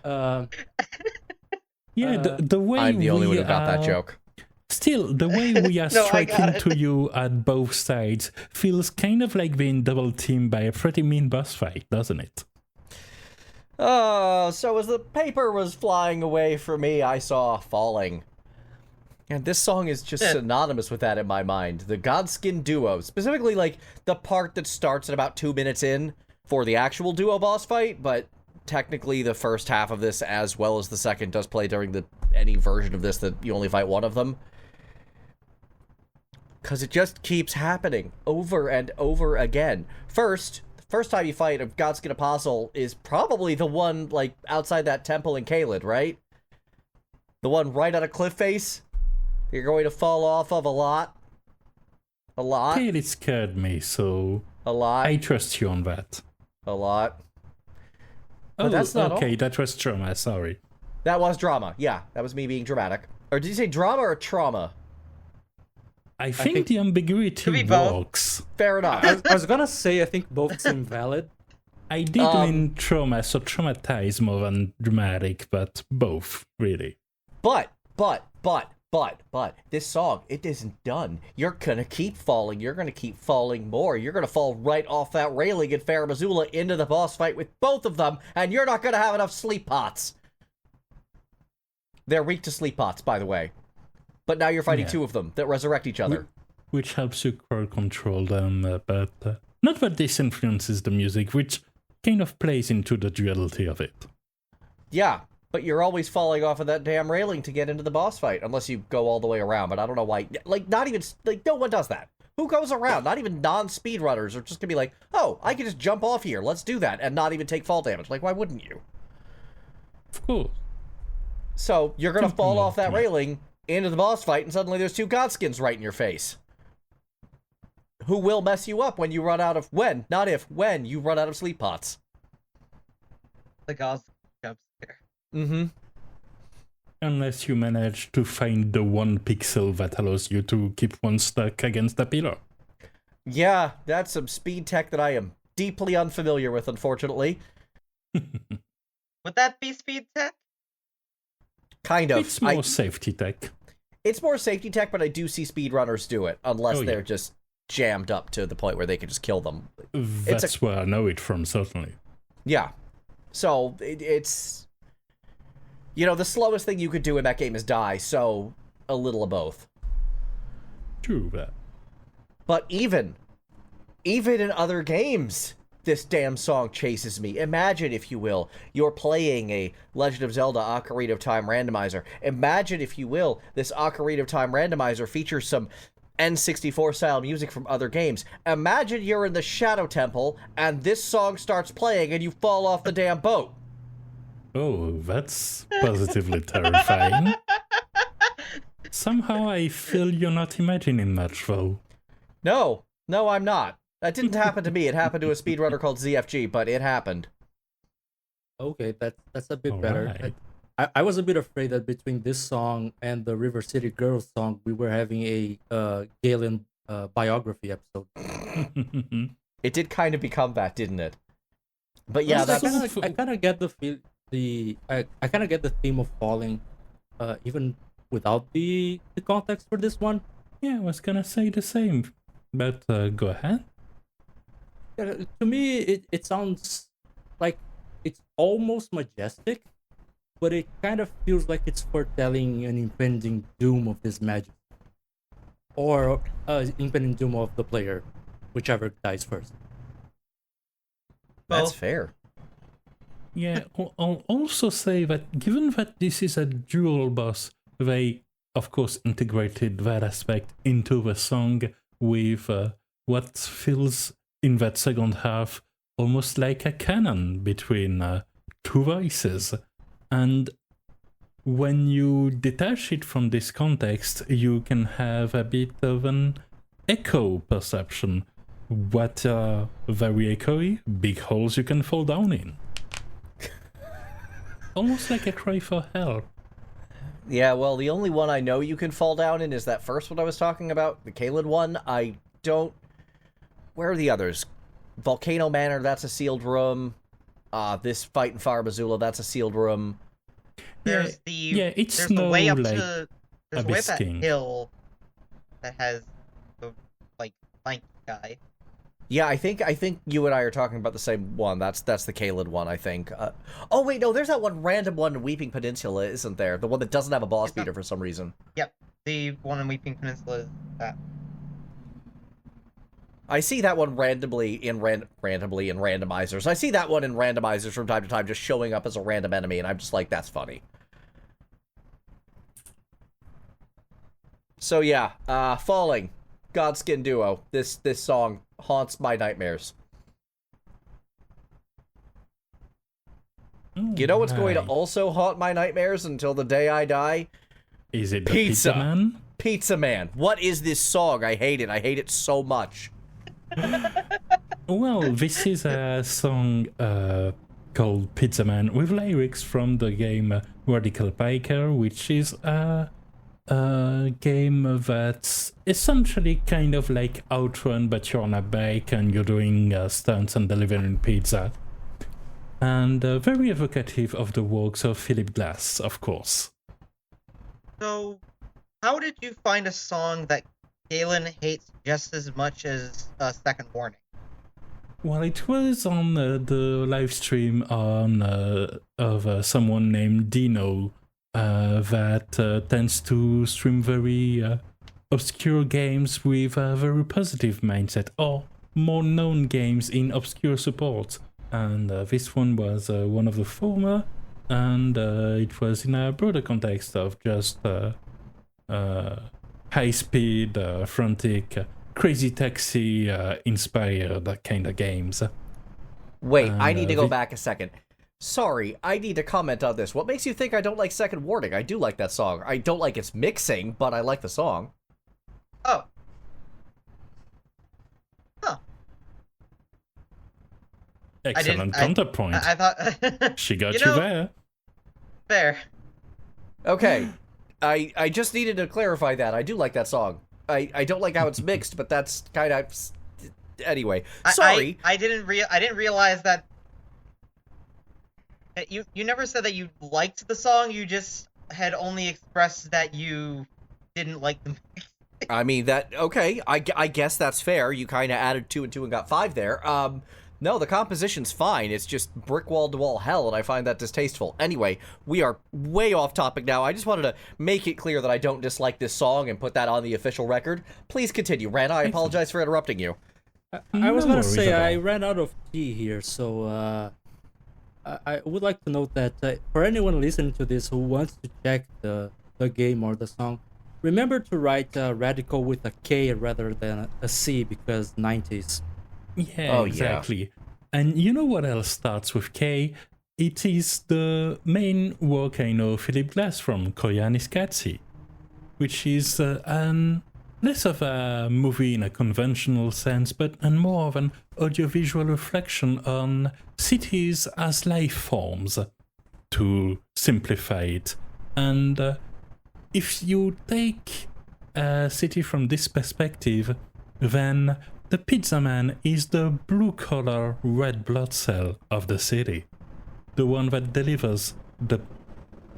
Yeah, the way I'm the only one who got that are- joke. Still, the way we are No, I striking got it. to you at both sides feels kind of like being double teamed by a pretty mean boss fight, doesn't it? Oh, so as the paper was flying away from me, I saw falling. And this song is just synonymous with that in my mind. The Godskin duo, specifically like the part that starts at about 2 minutes in for the actual duo boss fight, but technically the first half of this as well as the second does play during any version of this that you only fight one of them. Because it just keeps happening over and over again. The first time you fight a Godskin Apostle is probably the one, like, outside that temple in Caelid, right? The one right on a cliff face? You're going to fall off of a lot? A lot? It scared me, so A lot? I trust you on that. A lot? But Oh, that's not okay, all. that was trauma, sorry. That was drama. Yeah, that was me being dramatic. Or did you say drama or trauma? I think think- the ambiguity Could be both. works. Fair enough. I was gonna say I think both seem valid. I did mean trauma, so traumatized more than dramatic, but both, really. But, this song, it isn't done. You're gonna keep falling. You're gonna keep falling more. You're gonna fall right off that railing in Fair Missoula into the boss fight with both of them, and you're not gonna have enough sleep pots. They're weak to sleep pots, by the way. But now you're fighting Yeah. two of them that resurrect each other. Which helps you crowd control them, but not that this influences the music, which kind of plays into the duality of it. Yeah, but you're always falling off of that damn railing to get into the boss fight, unless you go all the way around, but I don't know why. Like, not even, like, no one does that. Who goes around? Not even non-speedrunners are just gonna be like, oh, I can just jump off here, let's do that, and not even take fall damage. Like, why wouldn't you? Of course. So, you're gonna fall Simple off that enough. railing into the boss fight, and suddenly there's two Godskins right in your face. Who will mess you up when you run out of, when, not if, when you run out of sleep pots. The gauze jump scare. Mm-hmm. Unless you manage to find the one pixel that allows you to keep one stuck against the pillar. Yeah, that's some speed tech that I am deeply unfamiliar with, unfortunately. Would that be speed tech? Kind of. It's more safety tech. It's more safety tech, but I do see speedrunners do it, unless Oh, they're yeah. just jammed up to the point where they can just kill them. That's where I know it from, certainly. Yeah. So, it's... You know, the slowest thing you could do in that game is die, so a little of both. True that. But even in other games, this damn song chases me. Imagine, if you will, you're playing a Legend of Zelda Ocarina of Time randomizer. Imagine, if you will, this Ocarina of Time randomizer features some N64-style music from other games. Imagine you're in the Shadow Temple, and this song starts playing, and you fall off the damn boat. Oh, that's positively terrifying. Somehow I feel you're not imagining much, though. No, I'm not. That didn't happen to me. It happened to a speedrunner called ZFG, but it happened. Okay, that's a bit All better. right. I was a bit afraid that between this song and the River City Girls song, we were having a Galen biography episode. It did kind of become that, didn't it? But yeah, Also, that's... I kind of get I kind of get the theme of falling, even without the context for this one. Yeah, I was gonna say the same, but go ahead. Yeah, to me, it sounds like it's almost majestic, but it kind of feels like it's foretelling an impending doom of this magic, or impending doom of the player, whichever dies first. That's Both. fair. Yeah, I'll also say that given that this is a dual boss, they, of course, integrated that aspect into the song with what feels in that second half almost like a canon between two voices. And when you detach it from this context, you can have a bit of an echo perception. What are very echoey? Big holes you can fall down in. Almost like a cry for help. Yeah, well, the only one I know you can fall down in is that first one I was talking about, the Kaled one. I don't... Where are the others? Volcano Manor, that's a sealed room. This fight in Fire Missoula, that's a sealed room. There's it's there's the no, way up like, to there's the way up Abyss that King. hill that has the like lanky guy. Yeah, I think you and I are talking about the same one. That's the Kaled one, I think. Oh, wait, no, there's that one random one in Weeping Peninsula, isn't there? The one that doesn't have a boss It's not- beater for some reason. Yep, the one in Weeping Peninsula is that. I see that one randomly in randomizers. I see that one in randomizers from time to time, just showing up as a random enemy, and I'm just like, that's funny. So yeah, Falling, Godskin Duo. This song haunts my nightmares. You know what's going to also haunt my nightmares until the day I die? Is it the Pizza. Pizza Man? Pizza Man. What is this song? I hate it. I hate it so much. Well, this is a song called Pizza Man with lyrics from the game Radical Biker, which is a game that's essentially kind of like Outrun, but you're on a bike and you're doing stunts and delivering pizza. And very evocative of the works of Philip Glass, of course. So, how did you find a song that Galen hates just as much as Second Warning? Well, it was on the live stream on of someone named Dino that tends to stream very obscure games with a very positive mindset, or more known games in obscure support. And this one was one of the former, and it was in a broader context of just high-speed, frantic, crazy taxi inspired kind of games. Wait, I And, need to go back a second. Sorry, I need to comment on this. What makes you think I don't like Second Warning? I do like that song. I don't like its mixing, but I like the song. Oh. Huh. Excellent counterpoint. I thought She got You you know- there. fair. Okay, I just needed to clarify that. I do like that song. I don't like how it's mixed, but that's kind of... Anyway, sorry. I didn't realize that you never said that you liked the song. You just had only expressed that you didn't like the mix. I mean, okay, I guess that's fair. You kind of added 2 and 2 and got 5 there. No, the composition's fine. It's just brick wall-to-wall hell, and I find that distasteful. Anyway, we are way off topic now. I just wanted to make it clear that I don't dislike this song and put that on the official record. Please continue, Ren. I apologize for interrupting you. I was going to worries say at all. I ran out of tea here, so I would like to note that for anyone listening to this who wants to check the game or the song, remember to write radical with a K rather than a C, because 90s. Yeah, Oh, yeah. exactly. And you know what else starts with K? It is the main work I know Philip Glass from Koyaanisqatsi, which is less of a movie in a conventional sense, but more of an audiovisual reflection on cities as life forms, to simplify it. And if you take a city from this perspective, then the pizza man is the blue-collar red blood cell of the city, the one that delivers the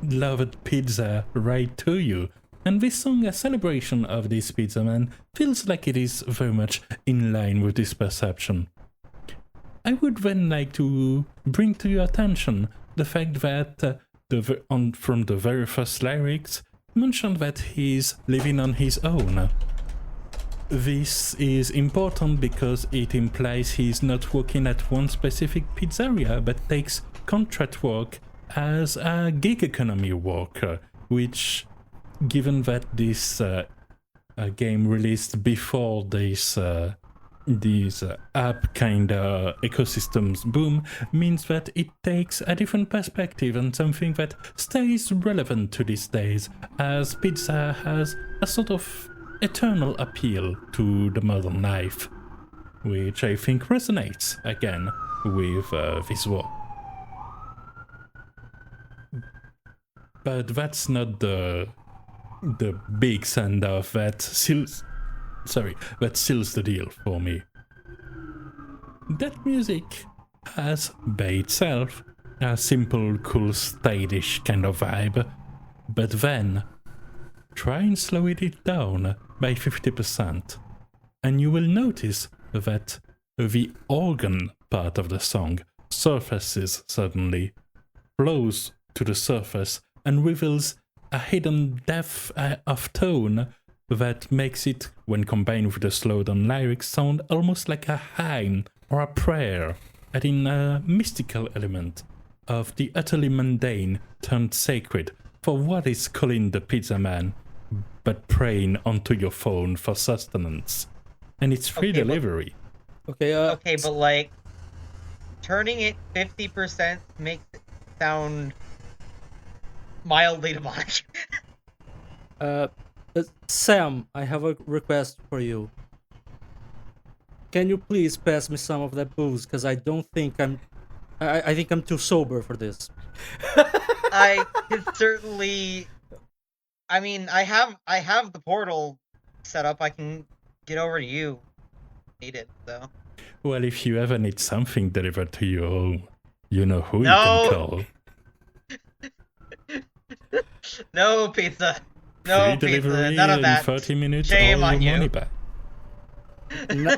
loved pizza right to you. And this song, a celebration of this pizza man, feels like it is very much in line with this perception. I would then like to bring to your attention the fact that from the very first lyrics mentioned that he's living on his own. This is important because it implies he's not working at one specific pizzeria, but takes contract work as a gig economy worker, which, given that this game released before these app kind of ecosystems boom, means that it takes a different perspective and something that stays relevant to these days, as pizza has a sort of eternal appeal to the modern life, which I think resonates again with this work. But that's not the big send-off that seals the deal for me. That music has by itself a simple, cool, stylish kind of vibe, but then try and slow it down by 50%, and you will notice that the organ part of the song surfaces suddenly, flows to the surface, and reveals a hidden depth of tone that makes it, when combined with the slowed down lyrics, sound almost like a hymn or a prayer, adding a mystical element of the utterly mundane turned sacred for what is calling the pizza man, but praying onto your phone for sustenance. And it's free delivery. Okay, but like, turning it 50% makes it sound mildly demonic. Sam, I have a request for you. Can you please pass me some of that booze? Because I think I'm too sober for this. I could certainly. I mean, I have the portal set up. I can get over to you. Need it though. Well, if you ever need something delivered to your home, you know who No. you can call. No pizza. No Free pizza. delivery None of in that. 30 minutes, Shame all on your you. money back.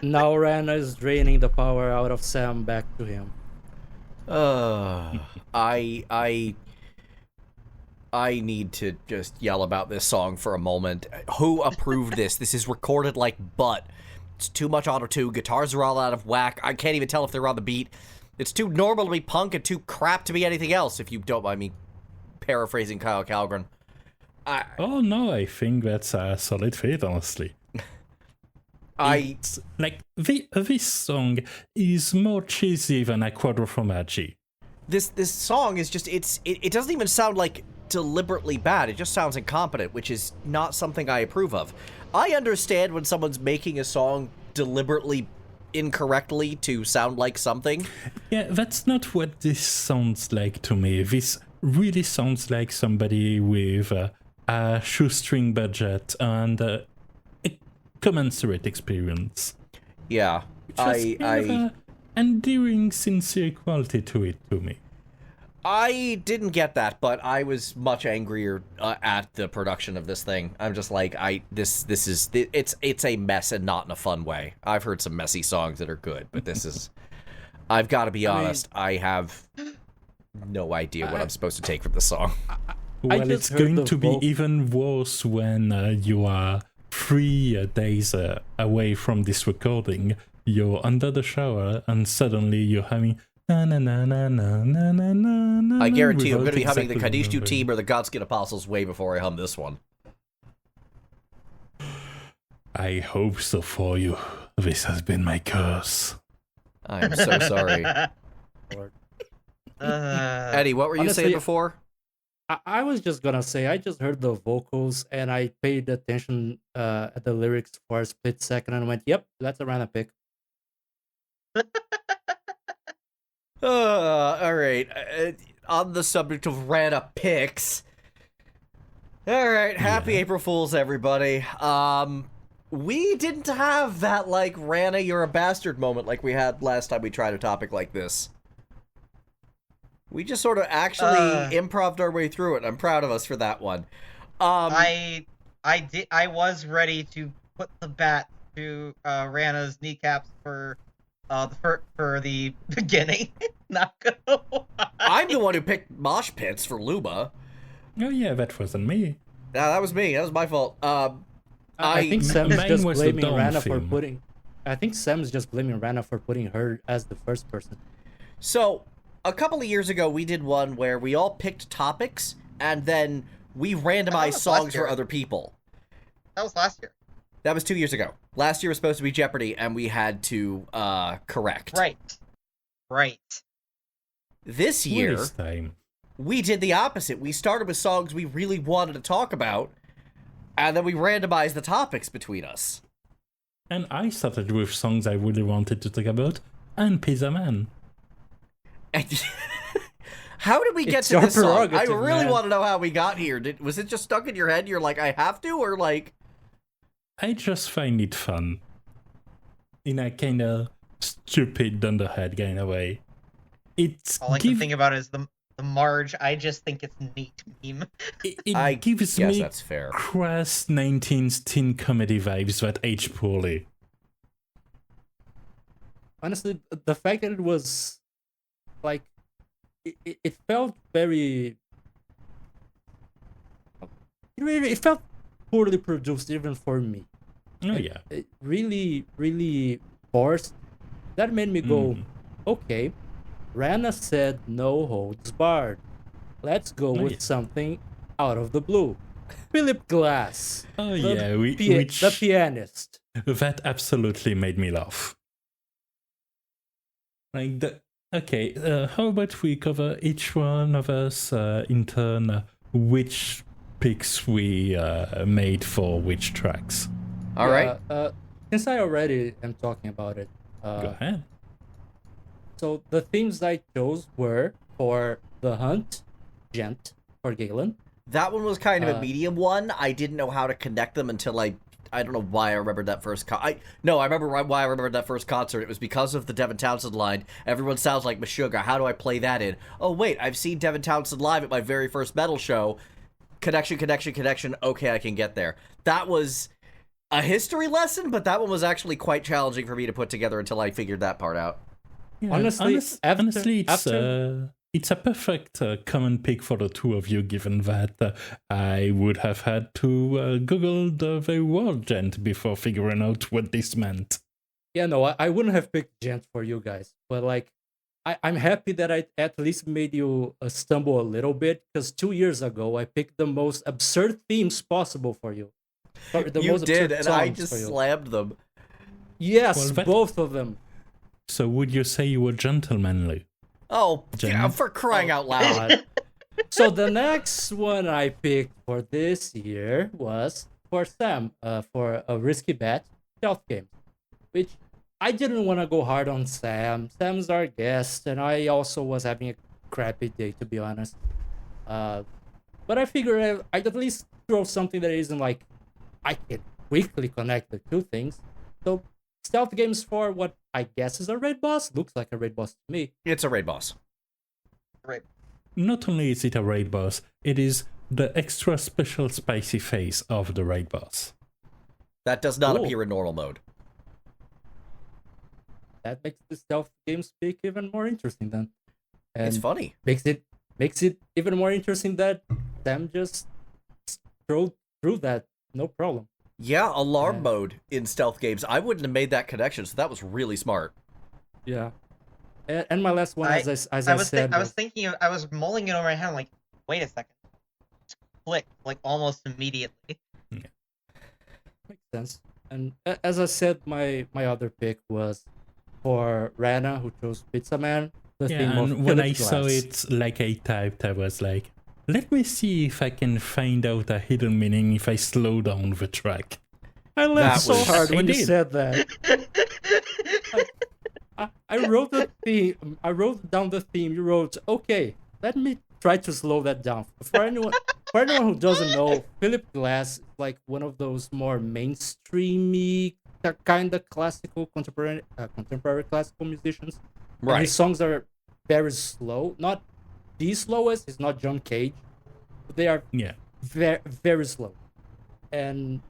Now Rana is draining the power out of Sam back to him. I need to just yell about this song for a moment. Who approved this? This is recorded like butt. It's too much auto-tune. Guitars are all out of whack. I can't even tell if they're on the beat. It's too normal to be punk and too crap to be anything else, if you don't mind me paraphrasing Kyle Calgren. Oh no, I think that's a solid fit, honestly. It's like this song is more cheesy than a quadro formaggi. This song is just it doesn't even sound like deliberately bad. It just sounds incompetent, which is not something I approve of. I understand when someone's making a song deliberately incorrectly to sound like something. Yeah, that's not what this sounds like to me. This really sounds like somebody with a shoestring budget and a commensurate experience. Yeah, Which has kind of a endearing, sincere quality to it to me. I didn't get that, but I was much angrier at the production of this thing. I'm just like, it's a mess and not in a fun way. I've heard some messy songs that are good, but this is, I've got to be honest, I have no idea what I'm supposed to take from the song. Well, it's going to be even worse when you are 3 days away from this recording. You're under the shower and suddenly you're humming na na na na na na na na. I guarantee you I'm going to be humming the Qadištu team or the Godskin Apostles way before I hum this one. I hope so for you. This has been my curse. I am so sorry. Eddie, what were you saying before? I was just gonna say, I just heard the vocals and I paid attention at the lyrics for a split second and went, yep, that's a random pick. All right. On the subject of random picks. All right, happy April Fools, everybody. We didn't have that, like, Rana, you're a bastard moment like we had last time we tried a topic like this. We just sort of actually improv'd our way through it. I'm proud of us for that one. I was ready to put the bat to Rana's kneecaps for the beginning. Not gonna lie. I'm the one who picked mosh pits for Luma. Oh yeah, that wasn't me. No, that was me. That was my fault. I think Sam's just was the blaming Dawn Rana for theme. putting. I think Sam's just blaming Rana for putting her as the first person. So, a couple of years ago, we did one where we all picked topics, and then we randomized songs for other people. That was last year. That was 2 years ago. Last year was supposed to be Jeopardy, and we had to correct. Right. This year, This time. we did the opposite. We started with songs we really wanted to talk about, and then we randomized the topics between us. And I started with songs I really wanted to talk about, and Pizza Man. How did we get It's to your this song? I prerogative, really man. want to know how we got here. Was it just stuck in your head? You're like, I have to? Or like... I just find it fun. In a kind of stupid, dunderhead kind of way. It's All I can think about is the Marge. I just think it's neat meme. It gives Yes, me that's fair. crass 19s teen comedy vibes that age poorly. Honestly, the fact that it was like it felt very. It felt poorly produced even for me. Oh yeah. It really, really forced. That made me go, okay, Rana said no holds barred. Let's go with something out of the blue. Philip Glass. Oh the yeah, the pianist. That absolutely made me laugh. Like how about we cover each one of us in turn which picks we made for which tracks? All right. Since I already am talking about it, Go ahead. so the themes I chose were for The Hunt, Gent, for Galen. That one was kind of a medium one. I didn't know how to connect them until I don't know why I remembered that first I remember why I remembered that first concert. It was because of the Devin Townsend line. Everyone sounds like Meshuggah. How do I play that in? Oh, wait, I've seen Devin Townsend live at my very first metal show. Connection. Okay, I can get there. That was a history lesson, but that one was actually quite challenging for me to put together until I figured that part out. Yeah, Honestly, it's a perfect common pick for the two of you, given that I would have had to Google the word gent before figuring out what this meant. Yeah, no, I wouldn't have picked Gent for you guys, but like, I'm happy that I at least made you stumble a little bit, because 2 years ago I picked the most absurd themes possible for you. You did, and I just slammed them. Yes, Well, both of them. So would you say you were gentlemanly? Oh, Jen? yeah, for crying out loud. So the next one I picked for this year was for Sam, for a risky bet, Stealth Games, which I didn't want to go hard on Sam. Sam's our guest, and I also was having a crappy day, to be honest. But I figured I'd at least throw something that isn't like I can quickly connect the two things. So Stealth Games for what I guess is a raid boss. Looks like a raid boss to me. It's a raid boss. Right. not only is it a raid boss, it is the extra special spicy face of the raid boss. That does not Cool. appear in normal mode. That makes the stealth game speak even more interesting then. And It's funny. makes it even more interesting that them just scrolled through that, no problem. Yeah, alarm Yeah. mode in stealth games. I wouldn't have made that connection, so that was really smart. Yeah. And my last one, I was was mulling it over my head. I'm like, wait a second. Just click like almost immediately. makes sense. And as I said, my other pick was for Rana, who chose Pizza Man. The Yeah, theme of and when I Philip saw Glass. it, like I typed, I was like, let me see if I can find out a hidden meaning if I slow down the track. I That laughed so was- hard when when you did. said that. I wrote the theme. I wrote down the theme. You wrote, okay, let me try to slow that down. For anyone who doesn't know, Philip Glass is like one of those more mainstreamy, kind of classical contemporary classical musicians. And Right. his songs are very slow. Not the slowest. It's not John Cage. But they are Yeah. very, very slow. And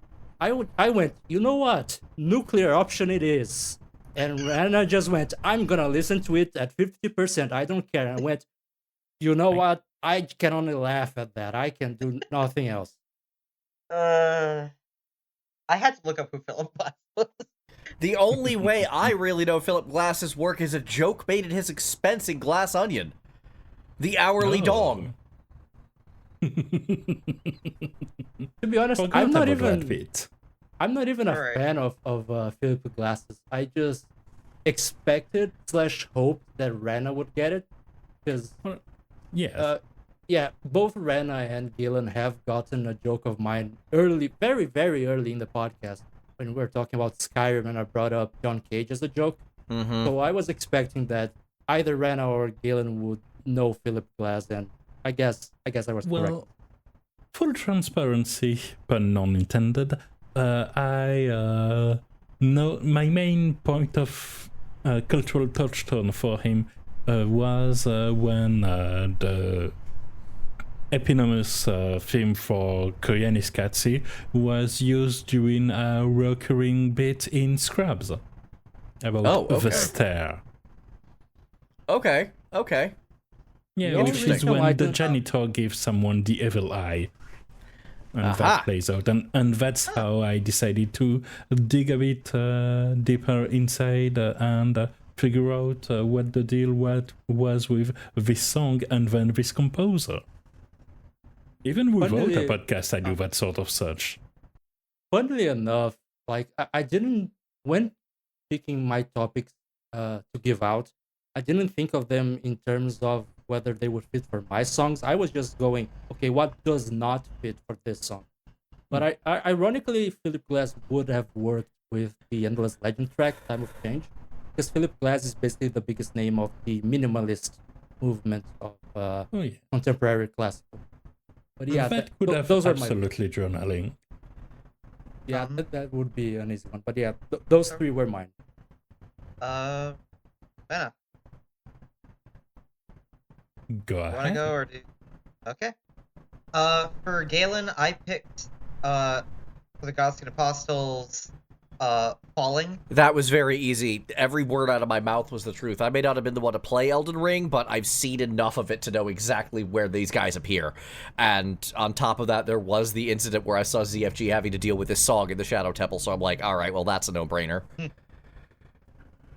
I went, you know what? Nuclear option it is. And Rana just went, I'm gonna listen to it at 50%. I don't care. And I went, you know what? I can only laugh at that. I can do nothing else. I had to look up who Philip Glass was. The only way I really know Philip Glass's work is a joke made at his expense in Glass Onion. The Hourly Oh. Dong. To be honest, Forgot I'm not about that even bit. a Alright. fan of Philip Glass's. I just expected / hoped that Rana would get it. Because Yes. yeah, both Rana and Gillen have gotten a joke of mine early, very, very early in the podcast when we were talking about Skyrim and I brought up John Cage as a joke. Mm-hmm. So I was expecting that either Rana or Gillen would know Philip Glass, and I guess I was correct. Well, full transparency, pun non intended, I know my main point of cultural touchstone for him was when the eponymous theme for Koreanis Katsi was used during a recurring bit in Scrubs about Oh, okay. the stare. Okay. Yeah, The only which is reason why I when the don't- janitor gives someone the evil eye. And Aha. that plays out. And that's how I decided to dig a bit deeper inside and figure out what the deal was with this song and then this composer. Even without a Funnily- podcast, I do that sort of search. Funnily enough, like I didn't, when picking my topics to give out, I didn't think of them in terms of whether they would fit for my songs. I was just going, okay, what does not fit for this song? But ironically, Philip Glass would have worked with the Endless Legend track, Time of Change, because Philip Glass is basically the biggest name of the minimalist movement of Oh yeah, contemporary classical. But yeah, that could have those are my absolutely journaling. yeah, that would be an easy one. But yeah, those three were mine. Benna, Go you wanna ahead. go or do? Okay. For Galen, I picked for the Gods and Apostles, Falling. That was very easy. Every word out of my mouth was the truth. I may not have been the one to play Elden Ring, but I've seen enough of it to know exactly where these guys appear. And on top of that, there was the incident where I saw ZFG having to deal with this song in the Shadow Temple, so I'm like, all right, well, that's a no-brainer.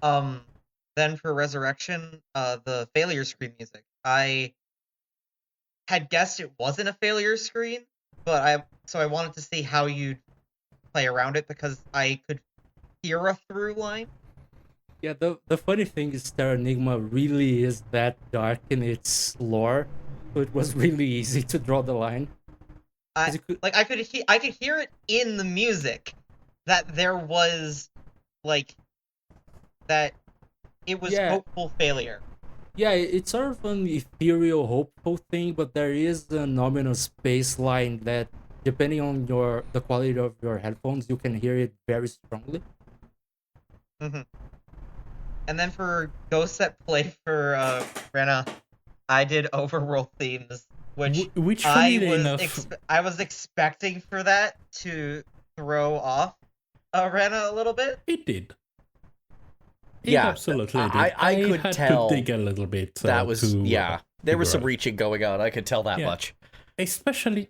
Then for Resurrection, the failure screen music. I had guessed it wasn't a failure screen, but I wanted to see how you'd play around it because I could hear a through line. Yeah, the funny thing is Terranigma really is that dark in its lore, so it was really easy to draw the line. 'Cause you could- I could hear it in the music that there was like that it was Yeah. hopeful failure. Yeah, it's sort of an ethereal, hopeful thing, but there is an ominous bass line that, depending on the quality of your headphones, you can hear it very strongly. And then for Ghost Set Play for Rena, I did overworld themes, which Which, I funnily was enough, I was expecting for that to throw off Rena a little bit. it did. It Yeah, absolutely did. I could had tell to dig a little bit. that was to, there was some figure out. reaching going on. I could tell that Yeah. much. Especially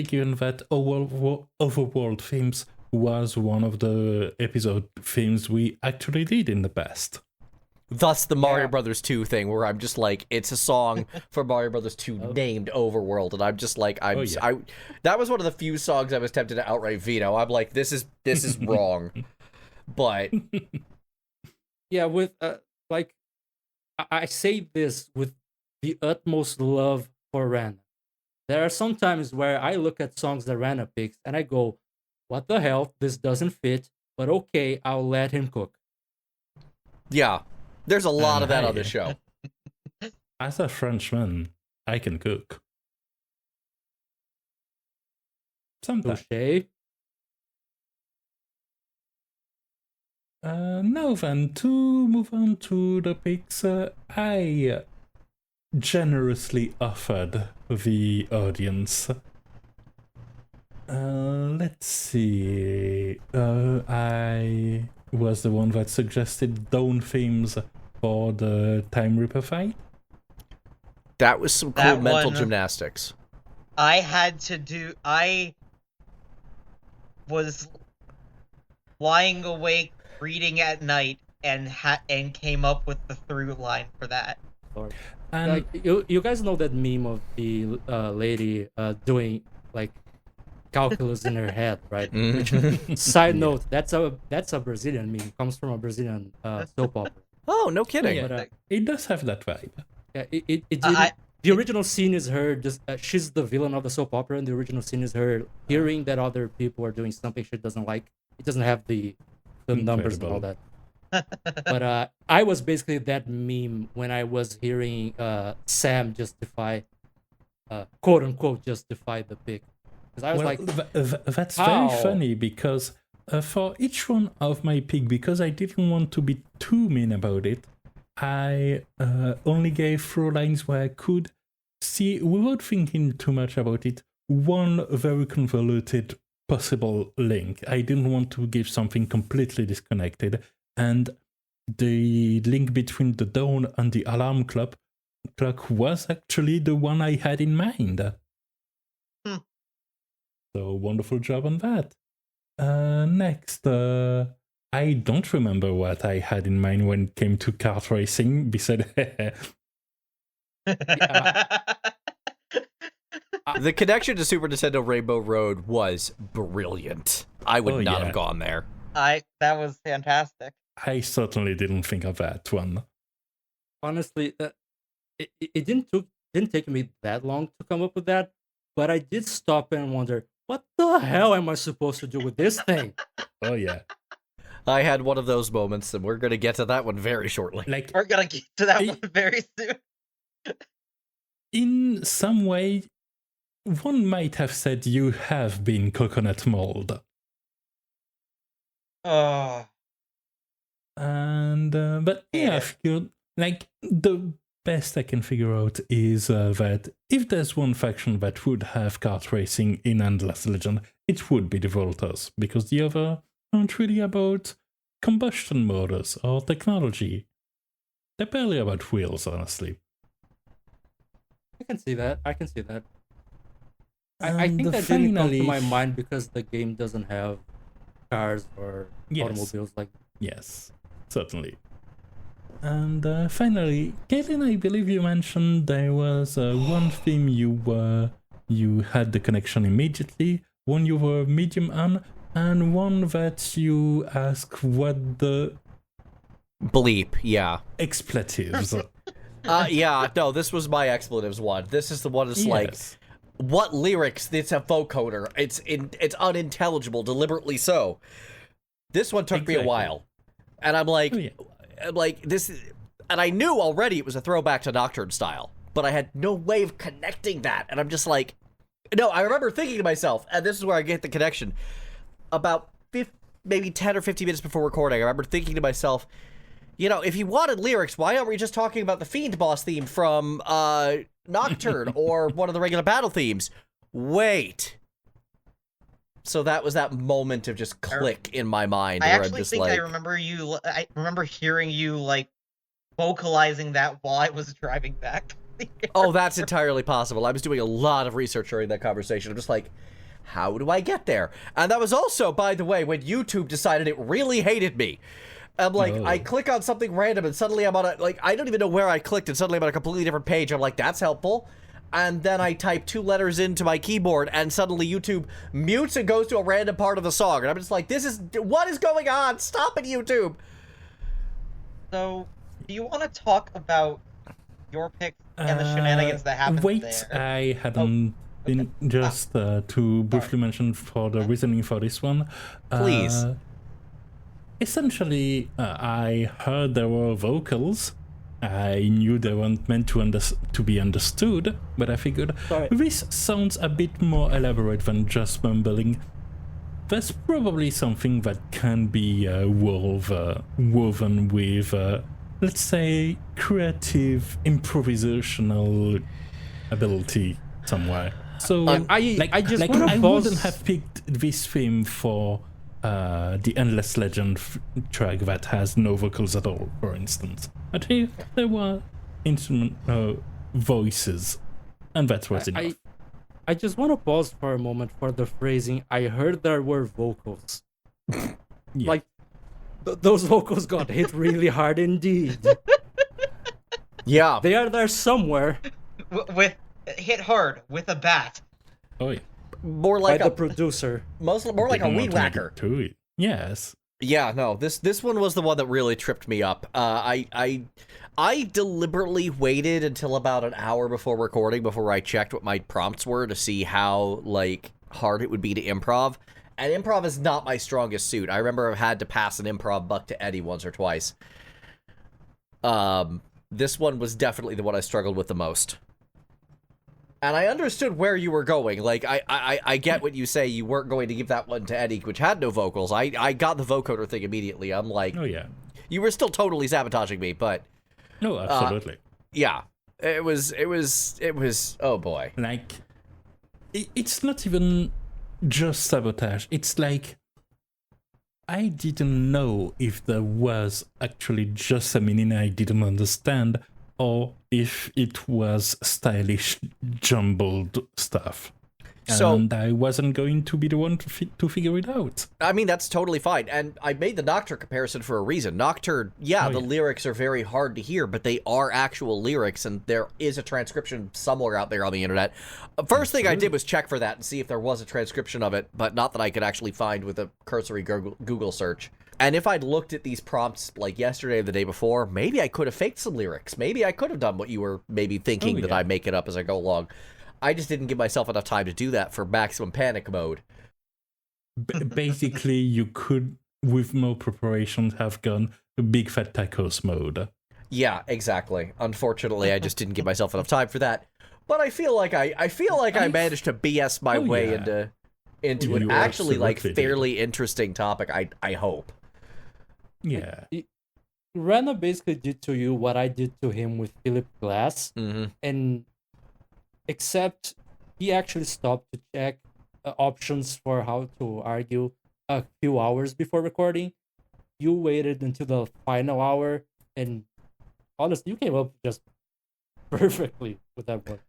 given that Overworld Themes was one of the episode themes we actually did in the past. Thus the Mario Yeah. Brothers 2 thing, where I'm just like, it's a song for Mario Brothers 2 named Overworld, and I'm just like, that was one of the few songs I was tempted to outright veto. I'm like, this is wrong. But Yeah, with like I say this with the utmost love for Rana. There are some times where I look at songs that Rana picks and I go, "What the hell? This doesn't fit." But okay, I'll let him cook. yeah, there's a lot of that on Hey. this show. As a Frenchman, I can cook. Sometimes. Touche. Now then, to move on to the picks, I generously offered the audience. Let's see. I was the one that suggested Dawn themes for the Time Reaper fight. That was some cool That mental one- gymnastics. I was lying awake reading at night and came up with the through line for that. And Like you guys know that meme of the lady doing like calculus in her head, right? Side note, that's a Brazilian meme. Comes from a Brazilian soap opera. Oh, no kidding. yeah, But it does have that vibe. yeah, it I- the original scene is her just she's the villain of the soap opera, and the original scene is her hearing that other people are doing something she doesn't like. It doesn't have the numbers and all that. But I was basically that meme when I was hearing Sam justify, quote unquote, justify the pick. Because I was like, that's how? very funny because for each one of my pick, because I didn't want to be too mean about it, I only gave through lines where I could see, without thinking too much about it, one very convoluted possible link. I didn't want to give something completely disconnected. And the link between the dawn and the alarm clock was actually the one I had in mind. So wonderful job on that. Next, I don't remember what I had in mind when it came to kart racing. Besides, The connection to Super Nintendo Rainbow Road was brilliant. I would not have gone there. that was fantastic. I certainly didn't think of that one. honestly, it didn't take me that long to come up with that, but I did stop and wonder, what the hell am I supposed to do with this thing? Oh yeah, I had one of those moments, and we're going to get to that one very shortly. like We're gonna get to that one very soon. in some way, one might have said you have been coconut mold. Oh, And but yeah, I figured, like, the best I can figure out is that if there's one faction that would have kart racing in Endless Legend, it would be the Volters, because the other aren't really about combustion motors or technology. They're barely about wheels, honestly. I can see that. I And think that didn't come to finally- my mind because the game doesn't have cars or Yes. automobiles like. Yes, certainly. And finally, Caitlin, I believe you mentioned there was one theme you had the connection immediately, one you were medium on, and one that you asked what the Bleep, yeah. expletives. Yeah, no, this was my expletives one. This is the one that's like, Yes. what lyrics? It's a vocoder. It's unintelligible, deliberately so. This one took me a Exactly. while, and I'm like, Oh, yeah. this, and I knew already it was a throwback to Nocturne style, but I had no way of connecting that, and I'm just like, no. I remember thinking to myself, and this is where I get the connection. About maybe 10 or 15 minutes before recording, I remember thinking to myself, You know, if you wanted lyrics, why aren't we just talking about the Fiend boss theme from Nocturne or one of the regular battle themes? Wait. So that was that moment of just click in my mind. I where actually I'm just think like, I remember hearing you like vocalizing that while I was driving back. oh, that's entirely possible. I was doing a lot of research during that conversation. I'm just like, how do I get there? And that was also, by the way, when YouTube decided it really hated me. I'm like, I click on something random and suddenly I'm on a, like, I don't even know where I clicked and suddenly I'm on a completely different page. I'm like, that's helpful. And then I type 2 letters into my keyboard and suddenly YouTube mutes and goes to a random part of the song. And I'm just like, what is going on? Stop it, YouTube. So, do you want to talk about your pick and the shenanigans that happened wait, there? I hadn't been just to briefly mention for the reasoning for this one. Please. Essentially, I heard there were vocals. I knew they weren't meant to be understood, but I figured this sounds a bit more elaborate than just mumbling. There's probably something that can be woven with, let's say, creative improvisational ability somewhere. So, I wouldn't have picked this theme for the Endless Legend track that has no vocals at all, for instance. But here, there were instrument voices, and that was enough. I just want to pause for a moment for the phrasing, I heard there were vocals. Yeah. Like, those vocals got hit really hard indeed. Yeah. They are there somewhere. With hit hard with a bat. Oh yeah. More like the producer. More like a Didn't weed want to make whacker. it to it. Yes. Yeah, no, this one was the one that really tripped me up. I deliberately waited until about an hour before recording before I checked what my prompts were to see how, like, hard it would be to improv. And improv is not my strongest suit. I remember I've had to pass an improv buck to Eddie once or twice. This one was definitely the one I struggled with the most. And I understood where you were going. Like, I get what you say. You weren't going to give that one to Eddie, which had no vocals. I got the vocoder thing immediately. I'm like, Oh yeah. you were still totally sabotaging me, but No, absolutely. yeah, it was, oh boy. Like, it's not even just sabotage. It's like, I didn't know if there was actually just a meaning I didn't understand, or if it was stylish, jumbled stuff. So, And I wasn't going to be the one to figure it out. I mean, that's totally fine. And I made the Nocturne comparison for a reason. Nocturne, the lyrics are very hard to hear, but they are actual lyrics, and there is a transcription somewhere out there on the internet. First thing I did was check for that and see if there was a transcription of it, but not that I could actually find with a cursory Google search. And if I'd looked at these prompts like yesterday or the day before, maybe I could have faked some lyrics. Maybe I could have done what you were maybe thinking that I make it up as I go along. I just didn't give myself enough time to do that for maximum panic mode. Basically, you could, with more preparation, have gone to big fat tacos mode. Yeah, exactly. Unfortunately, I just didn't give myself enough time for that. But I feel like I managed to BS my way into an actually like fairly interesting topic. I hope. Yeah. Rana basically did to you what I did to him with Philip Glass, and except he actually stopped to check options for how to argue a few hours before recording. You waited until the final hour, and honestly, you came up just perfectly with that one.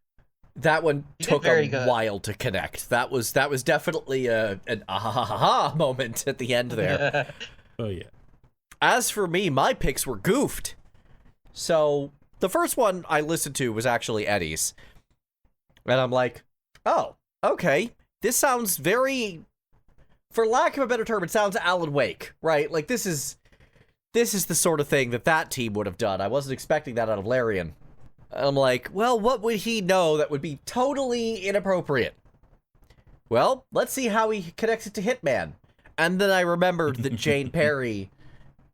That one took a while to connect. That was definitely an ah-ha-ha-ha moment at the end there. Oh yeah. As for me, my picks were goofed. So the first one I listened to was actually Eddie's. And I'm like, oh, okay. This sounds very, for lack of a better term, it sounds Alan Wake, right? Like this is the sort of thing that team would have done. I wasn't expecting that out of Larian. I'm like, well, what would he know that would be totally inappropriate? Well, let's see how he connects it to Hitman. And then I remembered that Jane Perry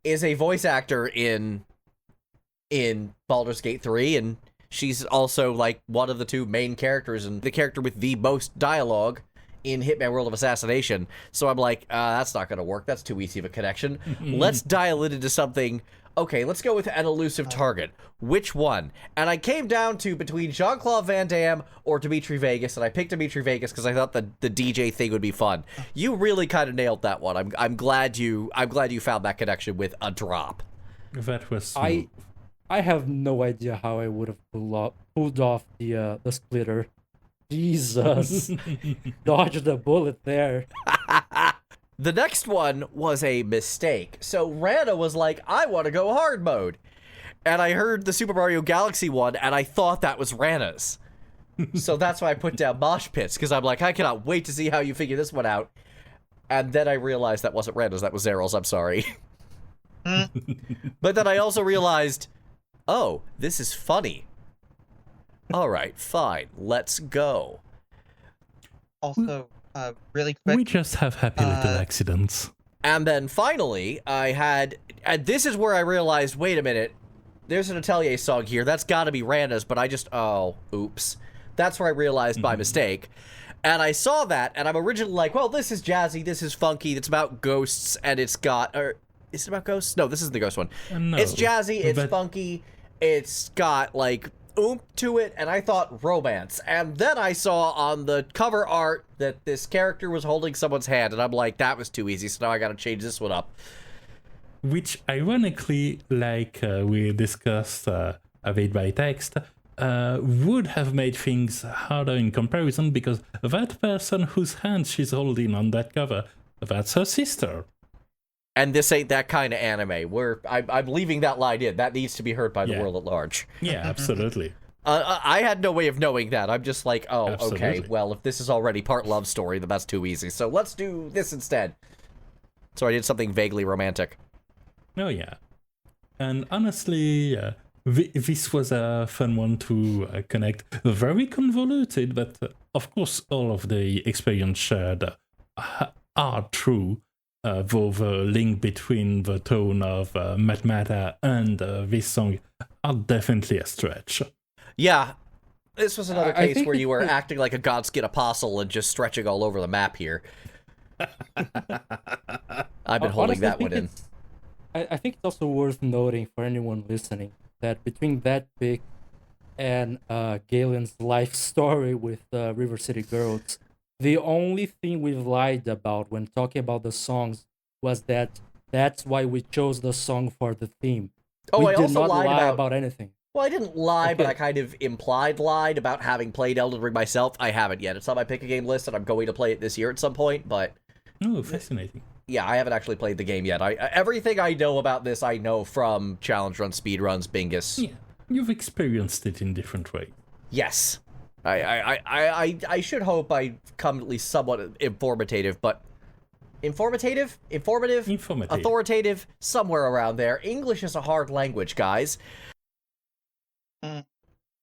is a voice actor in Baldur's Gate 3, and she's also like one of the two main characters, and the character with the most dialogue in Hitman World of Assassination. So I'm like, that's not going to work. That's too easy of a connection. Let's dial it into something. Okay, let's go with an elusive target. Which one? And I came down to between Jean-Claude Van Damme or Dimitri Vegas, and I picked Dimitri Vegas because I thought the DJ thing would be fun. You really kind of nailed that one. I'm glad you found that connection with a drop. That was smooth. I have no idea how I would have pulled off the splitter. Jesus, dodged the bullet there. The next one was a mistake. So Rana was like, I want to go hard mode. And I heard the Super Mario Galaxy one, and I thought that was Rana's. So that's why I put down Mosh Pits, because I'm like, I cannot wait to see how you figure this one out. And then I realized that wasn't Rana's, that was Zeryl's, I'm sorry. But then I also realized, oh, this is funny. All right, fine, let's go. Also, really quick. We just have happy little accidents. And then finally, I had, and this is where I realized, wait a minute, there's an Atelier song here. That's got to be Randa's, but I just, oh, oops. That's where I realized by mistake. And I saw that, and I'm originally like, well, this is jazzy, this is funky, it's about ghosts, and it's got, or is it about ghosts? No, this isn't the ghost one. No, it's jazzy, it's but- funky, it's got, like, oomph to it, and I thought romance. And then I saw on the cover art that this character was holding someone's hand, and I'm like, that was too easy, so now I gotta change this one up. Which, ironically, like we discussed a bit by text, would have made things harder in comparison because that person whose hand she's holding on that cover, that's her sister. And this ain't that kind of anime. I'm leaving that line in. That needs to be heard by the world at large. Yeah, absolutely. I had no way of knowing that. I'm just like, oh, okay, Absolutely. well, if this is already part love story, then that's too easy. So let's do this instead. So I did something vaguely romantic. Oh, yeah. And honestly, this was a fun one to connect. Very convoluted, but of course, all of the experience shared are true. Though the link between the tone of Matmata and this song are definitely a stretch. Yeah, this was another I case think where you were it's- acting like a Godskin apostle and just stretching all over the map here. I've been holding that one in. I think it's also worth noting for anyone listening that between that pick and Galen's life story with River City Girls, the only thing we've lied about when talking about the songs was that that's why we chose the song for the theme. Oh, we I did also not lied lie about anything. Well, I didn't lie, but Okay. I kind of implied lied about having played Elden Ring myself. I haven't yet. It's on my pick a game list, and I'm going to play it this year at some point, but Oh, fascinating. yeah, I haven't actually played the game yet. Everything I know about this, I know from challenge runs, speed runs, Bingus. Yeah, you've experienced it in different ways. Yes. I should hope I come at least somewhat informative, but informative, authoritative, somewhere around there. English is a hard language, guys.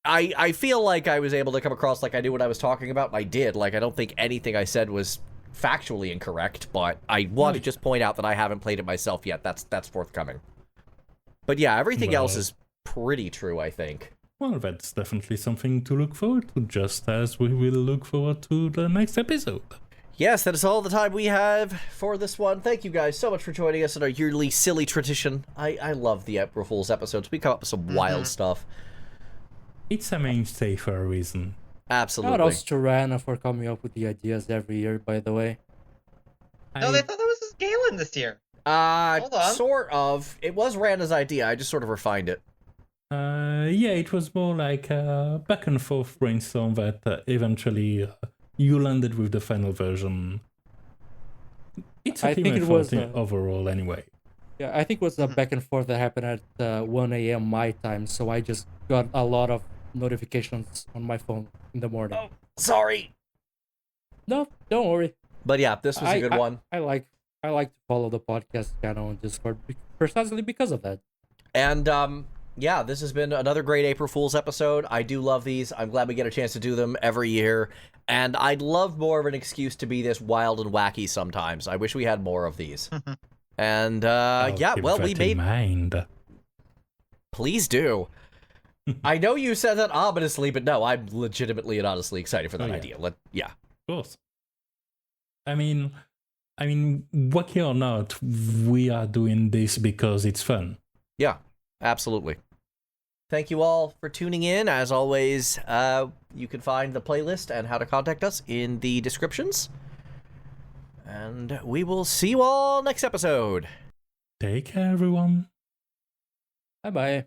I feel like I was able to come across like I knew what I was talking about, and I did. Like, I don't think anything I said was factually incorrect, but I want to just point out that I haven't played it myself yet. That's forthcoming. But yeah, everything else is pretty true, I think. Well, that's definitely something to look forward to, just as we will look forward to the next episode. Yes, that is all the time we have for this one. Thank you guys so much for joining us in our yearly silly tradition. I love the April Fool's episodes. We come up with some wild stuff. It's a mainstay for a reason. Absolutely. Shout outs to Rana for coming up with the ideas every year, by the way. No, they thought that was just Galen this year. Hold on. Sort of. It was Rana's idea. I just sort of refined it. Yeah, it was more like a back and forth brainstorm that eventually you landed with the final version. It's a I team think it effort was, overall anyway. Yeah, I think it was a back and forth that happened at 1 a.m. my time, so I just got a lot of notifications on my phone in the morning. Oh, sorry. No, don't worry. But yeah, this was a good one. I like to follow the podcast channel on Discord precisely because of that. And yeah, this has been another great April Fool's episode. I do love these. I'm glad we get a chance to do them every year. And I'd love more of an excuse to be this wild and wacky sometimes. I wish we had more of these. And yeah, Keep well, that we in made... mind. Please do. I know you said that ominously, but no, I'm legitimately and honestly excited for that yeah. idea. Yeah. Of course. I mean, wacky or not, we are doing this because it's fun. Yeah, absolutely. Thank you all for tuning in. As always, you can find the playlist and how to contact us in the descriptions. And we will see you all next episode. Take care, everyone. Bye bye.